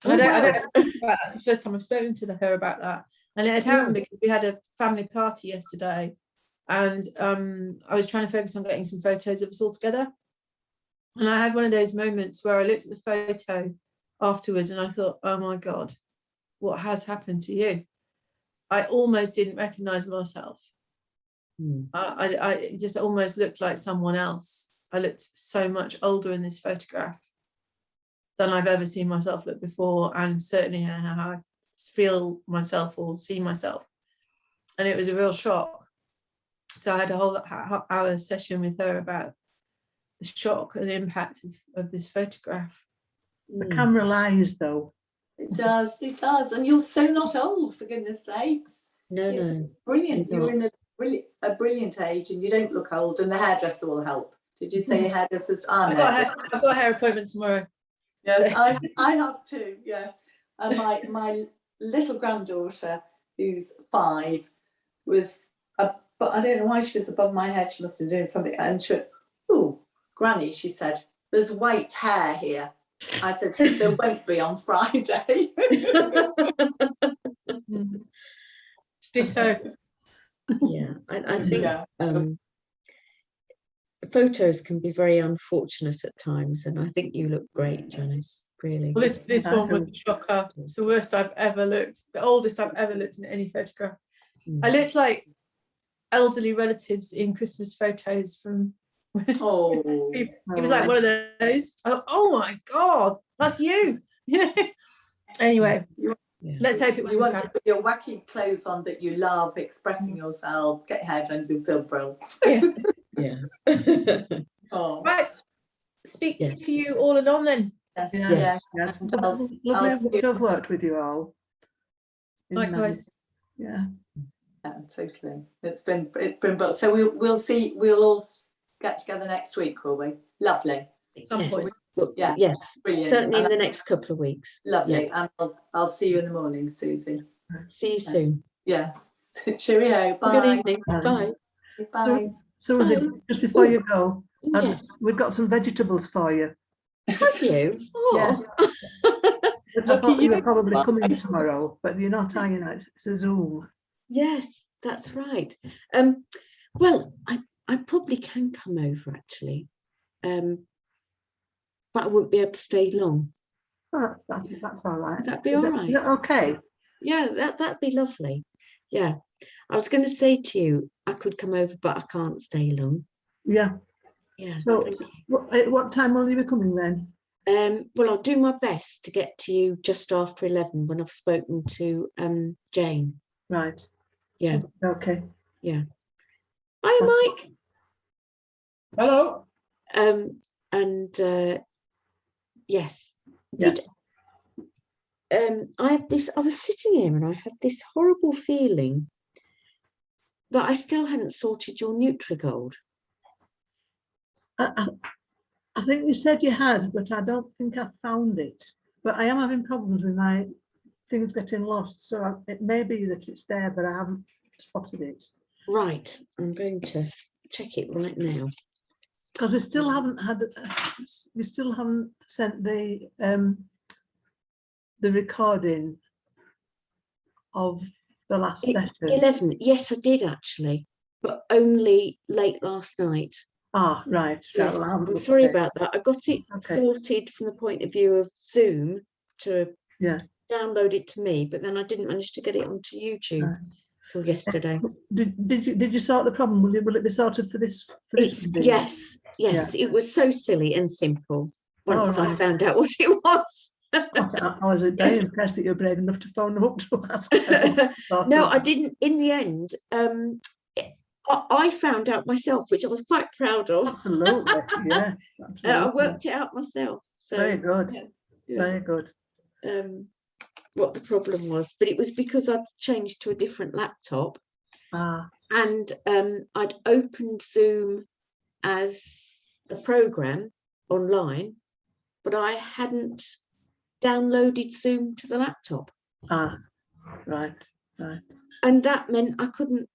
And I don't think about that. It's the first time I've spoken to her about that, and it had happened because we had a family party yesterday, and I was trying to focus on getting some photos of us all together, and I had one of those moments where I looked at the photo afterwards and I thought, oh my God, what has happened to you? I almost didn't recognize myself. I just almost looked like someone else. I looked so much older in this photograph than I've ever seen myself look before, and certainly how I feel myself or see myself. And it was a real shock. So I had a whole hour session with her about the shock and impact of this photograph. The camera lies, though. It does, and you're so not old, for goodness sakes. No, It's brilliant. You're in a brilliant age, and you don't look old. And the hairdresser will help. Did you say your hairdresser's? I've got a hair appointment tomorrow. Yes, I have too. Yes, and my little granddaughter, who's 5, was, but I don't know why she was above my head. She must have been doing something, and she went, "Oh, Granny," she said, "there's white hair here." I said, "There won't be on Friday." Ditto. Yeah, I think photos can be very unfortunate at times, and I think you look great, Janice. Really. Well, this one was a shocker. It's the worst I've ever looked. The oldest I've ever looked in any photograph. I looked like elderly relatives in Christmas photos from. Oh, It was like one of those. Oh my God, that's you. Anyway, let's hope it was. You want to put your wacky clothes on that you love, expressing yourself, get your hair done, you feel brilliant. Yeah. Oh. Right. Speak to you all anon then. Yes. Lovely to have worked with you all. Likewise. Yeah, totally. It's been but so we'll all get together next week, will we? Lovely. Some point. Yeah. Yes. Brilliant. Certainly in the next couple of weeks. Lovely. Yeah. And I'll see you in the morning, Susie. See you soon. Yeah. Cheerio. Bye. Good evening. Bye. Bye. So just before you go, Yes. we've got some vegetables for you. Have you? Oh. I thought you were probably coming tomorrow, but you're not, are you? It's a Zoom. Yes, that's right. Well, I probably can come over actually, but I won't be able to stay long. Oh, that's all right. Would that be all right? Is that okay? Yeah, that'd be lovely. Yeah, I was going to say to you, I could come over, but I can't stay long. Yeah. Yeah. So, what time will you be coming then? Well, I'll do my best to get to you just after 11 when I've spoken to Jane. Right. Yeah. Okay. Yeah. Hi, Mike. Hello. And yes. I was sitting here and I had this horrible feeling that I still hadn't sorted your Nutrigold. I think you said you had, but I don't think I found it. But I am having problems with my things getting lost, so it may be that it's there, but I haven't spotted it. Right, I'm going to check it right now. Because we still haven't sent the recording of the last session. 11, yes, I did actually, but only late last night. Ah, right. Yes, Well, I'm sorry about that. I got it Okay. sorted from the point of view of Zoom to Yeah. download it to me, but then I didn't manage to get it onto YouTube Right. till yesterday. Did you sort the problem? Will it be sorted for this? video? Yes, it was so silly and simple once I right. found out what it was. I was very impressed that you're brave enough to phone them up to ask. No, I didn't. In the end, I found out myself, which I was quite proud of. Absolutely, yeah. Absolutely. I worked it out myself. So very good. Yeah. Very good. What the problem was, but it was because I'd changed to a different laptop. And I'd opened Zoom as the program online, but I hadn't downloaded Zoom to the laptop. Right. And that meant I couldn't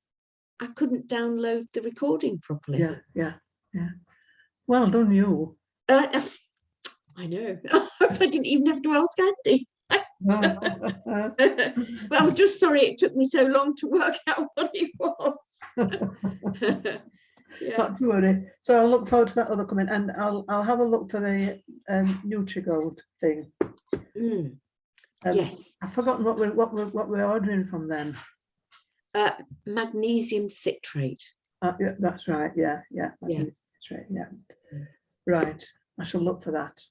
download the recording properly. Yeah. Well done, you. I know. I didn't even have to ask Andy. But I'm just sorry it took me so long to work out what it was. Yeah. Not to worry. So I'll look forward to that other comment, and I'll have a look for the NutriGold thing. Yes. I've forgotten what we're ordering from them. Magnesium citrate. Yeah, that's right. Yeah. Citrate, yeah. Right. I shall look for that.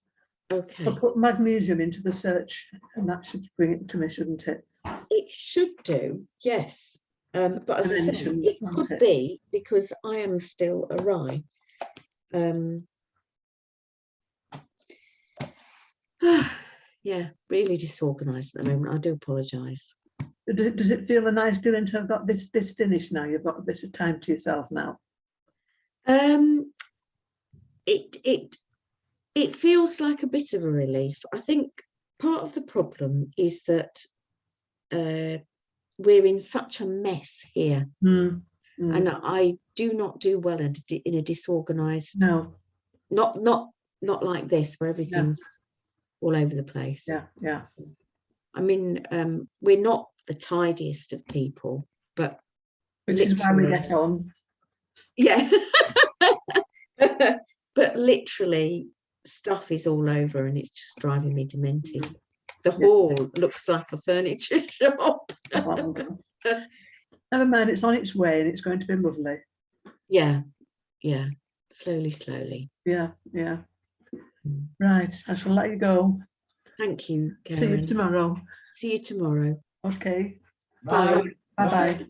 Okay. I'll put magnesium into the search, and that should bring it to me, shouldn't it? It should do, yes. But as I say, it could be because I am still awry. Yeah, really disorganised at the moment. I do apologise. Does it feel a nice feeling to have got this finished now? You've got a bit of time to yourself now. It feels like a bit of a relief. I think part of the problem is that we're in such a mess here, and I do not do well in a disorganised. No, not like this where everything's all over the place. Yeah. I mean, we're not the tidiest of people, but which is why we get on. Yeah. But literally stuff is all over and it's just driving me demented. The hall looks like a furniture shop. Never mind, it's on its way and it's going to be lovely. Yeah. Slowly. Yeah. Right, I shall let you go. Thank you, Karen. See you tomorrow. See you tomorrow. Okay. Bye. Bye.